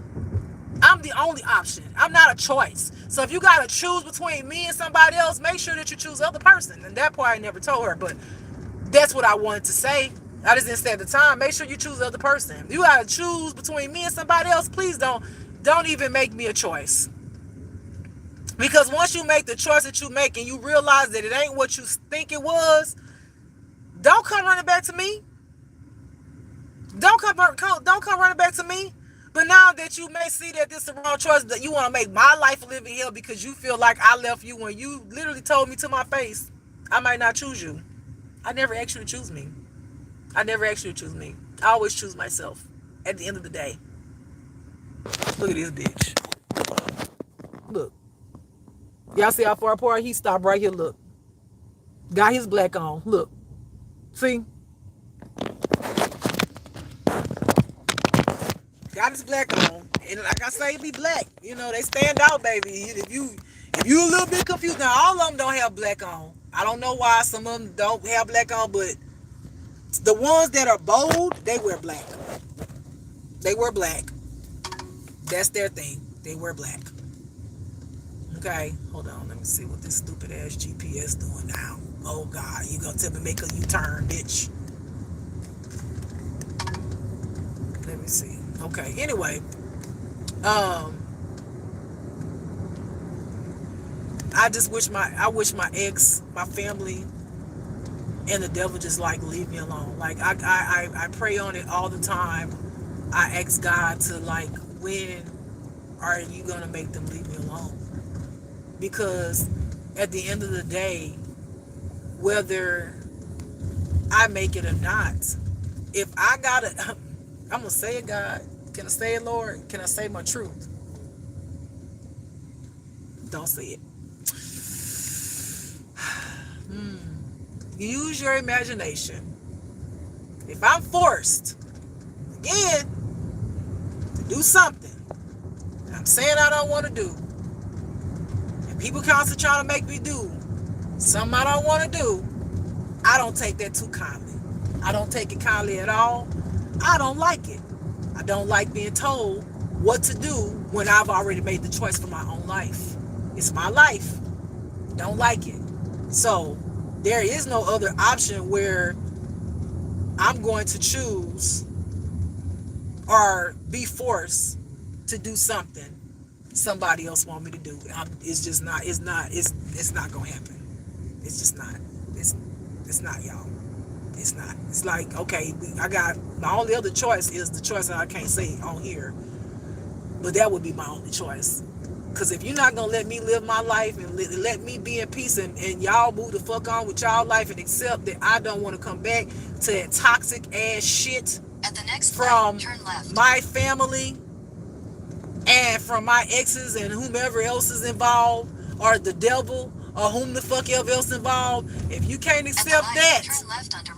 I'm the only option. I'm not a choice. So if you got to choose between me and somebody else, make sure that you choose the other person. And that part I never told her, but that's what I wanted to say. I just didn't say at the time, make sure you choose the other person. If you got to choose between me and somebody else, please don't even make me a choice. Because once you make the choice that you make and you realize that it ain't what you think it was, don't come running back to me. Don't come running back to me. But now that you may see that this is the wrong choice, that you want to make my life a living hell because you feel like I left you when you literally told me to my face, I might not choose you. I never asked you to choose me. I never asked you to choose me. I always choose myself at the end of the day. Look at this bitch. Look. Y'all see how far apart he stopped right here? Look. Got his black on. Look. See? Got his black on. And like I say, be black. You know, they stand out, baby. If you a little bit confused, now all of them don't have black on. I don't know why some of them don't have black on, but the ones that are bold, they wear black. They wear black. That's their thing. They wear black. Okay, hold on. Let me see what this stupid ass GPS doing now. Oh God, you gonna tell me make a U-turn, bitch? Let me see. Okay. Anyway, I wish my ex, my family, and the devil just like leave me alone. Like I pray on it all the time. I ask God to like, when are you gonna make them leave me alone? Because at the end of the day, whether I make it or not, if I gotta, I'm gonna say it, God. Can I say it, Lord? Can I say my truth? Don't say it. Use your imagination. If I'm forced, again, to do something I'm saying I don't want to do, and people constantly trying to make me do something I don't want to do, I don't take that too kindly. I don't take it kindly at all. I don't like it. I don't like being told what to do when I've already made the choice for my own life. It's my life. Don't like it. So there is no other option where I'm going to choose or be forced to do something somebody else want me to do. It's just not. It's not gonna happen. It's just not. It's not, y'all. It's not. It's like, okay, I got my only other choice is the choice that I can't say on here, but that would be my only choice. Because if you're not gonna let me live my life and let me be in peace, and y'all move the fuck on with y'all life and accept that I don't want to come back to that toxic ass shit At the next from light, turn left. my family and from my exes and whomever else is involved, or the devil, or whom the fuck else involved, if you can't accept that,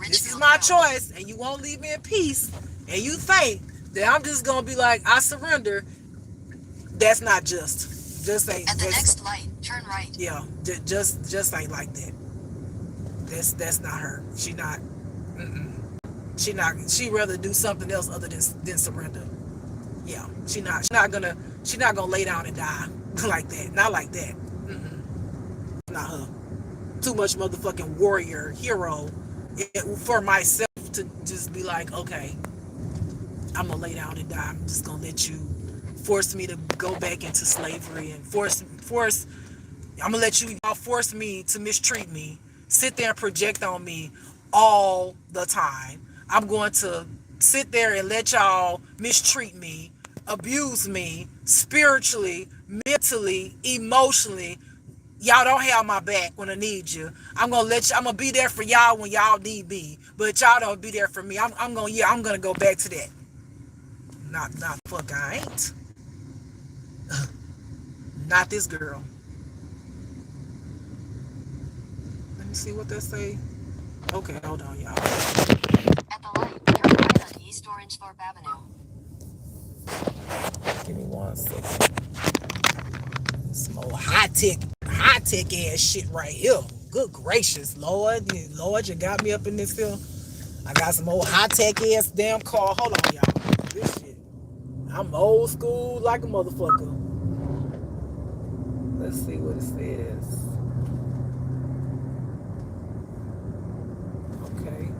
this is my choice, and you won't leave me in peace, and you think that I'm just gonna be like, I surrender, that's not just. Just ain't. At the next light, turn right. Yeah, just ain't like that. That's not her. She not. She not. She rather do something else other than surrender. Yeah, she not gonna lay down and die like that. Not like that. Not her. Too much motherfucking warrior hero for myself to just be like, okay, I'm gonna lay down and die. I'm just gonna let you force me to go back into slavery and force. I'm gonna let you all force me to mistreat me, sit there and project on me all the time. I'm going to sit there and let y'all mistreat me, abuse me spiritually, mentally, emotionally. Y'all don't have my back when I need you. I'm gonna be there for y'all when y'all need me, but y'all don't be there for me. I'm gonna go back to that. Not fuck, I ain't. Not this girl. me see what that say. Okay, hold on, y'all. At the light, turn right on East Orange Thorpe Avenue. Give me 1 second. Some old high tech ass shit right here. Good gracious, Lord. Lord, you got me up in this hill. I got some old high tech ass damn car. Hold on, y'all. This shit. I'm old school like a motherfucker. Let's see what it says. Okay.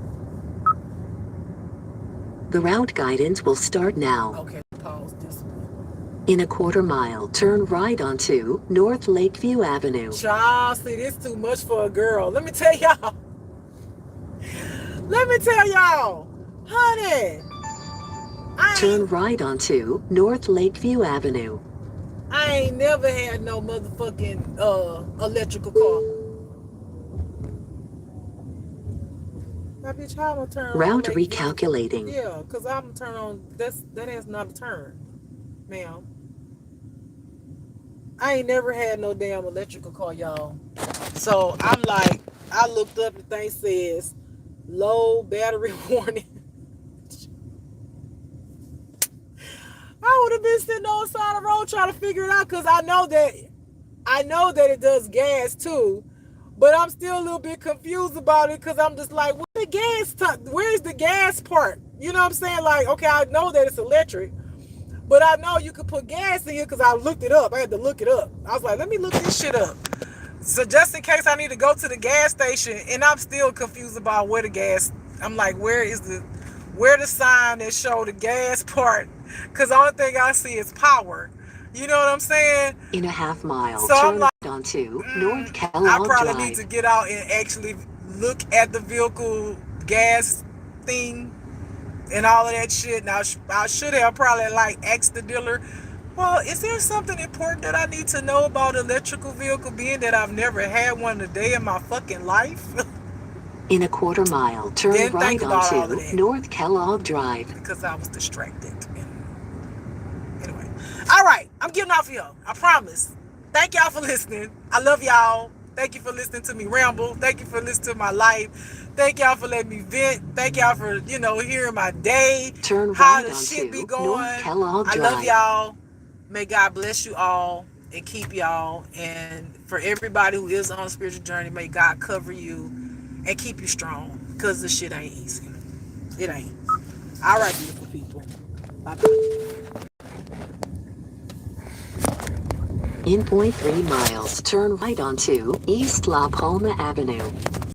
The route guidance will start now. Okay, pause this one. In a quarter mile, turn right onto North Lakeview Avenue. Child, see, this too much for a girl. Let me tell y'all. Honey. Turn right onto North Lakeview Avenue. I ain't never had no motherfucking electrical car. That bitch, how I'm gonna turn Route on recalculating. Yeah, cause I'm gonna turn on. That is not a turn, ma'am. I ain't never had no damn electrical car, y'all. So I'm like, I looked up, the thing says low battery warning. I would have been sitting on the side of the road trying to figure it out, because I know that it does gas too, but I'm still a little bit confused about it, because I'm just like, where's the gas part? You know what I'm saying? Like, okay, I know that it's electric, but I know you could put gas in here, because I looked it up. I had to look it up. I was like, let me look this shit up. So just in case I need to go to the gas station, and I'm still confused about where the gas, I'm like, where the sign that show the gas part? Because the only thing I see is power. You know what I'm saying? In a half mile, so turn I'm like, onto North Kellogg I probably Drive. need to get out and actually look at the vehicle gas thing and all of that shit. Now, I should have probably like asked the dealer, well, is there something important that I need to know about electrical vehicle, being that I've never had one a day in my fucking life? In a quarter mile, turn Didn't right think about all of onto that North Kellogg Drive. because I was distracted. Anyway, all right, I'm getting off here. I promise. Thank y'all for listening. I love y'all. Thank you for listening to me ramble. Thank you for listening to my life. Thank y'all for letting me vent. Thank y'all for, hearing my day. Turn how right the shit be onto going. North Kellogg I Drive. love y'all. May God bless you all and keep y'all. And for everybody who is on a spiritual journey, may God cover you and keep you strong, because this shit ain't easy. It ain't. All right, beautiful people. Bye-bye. In 0.3 miles, turn right onto East La Palma Avenue.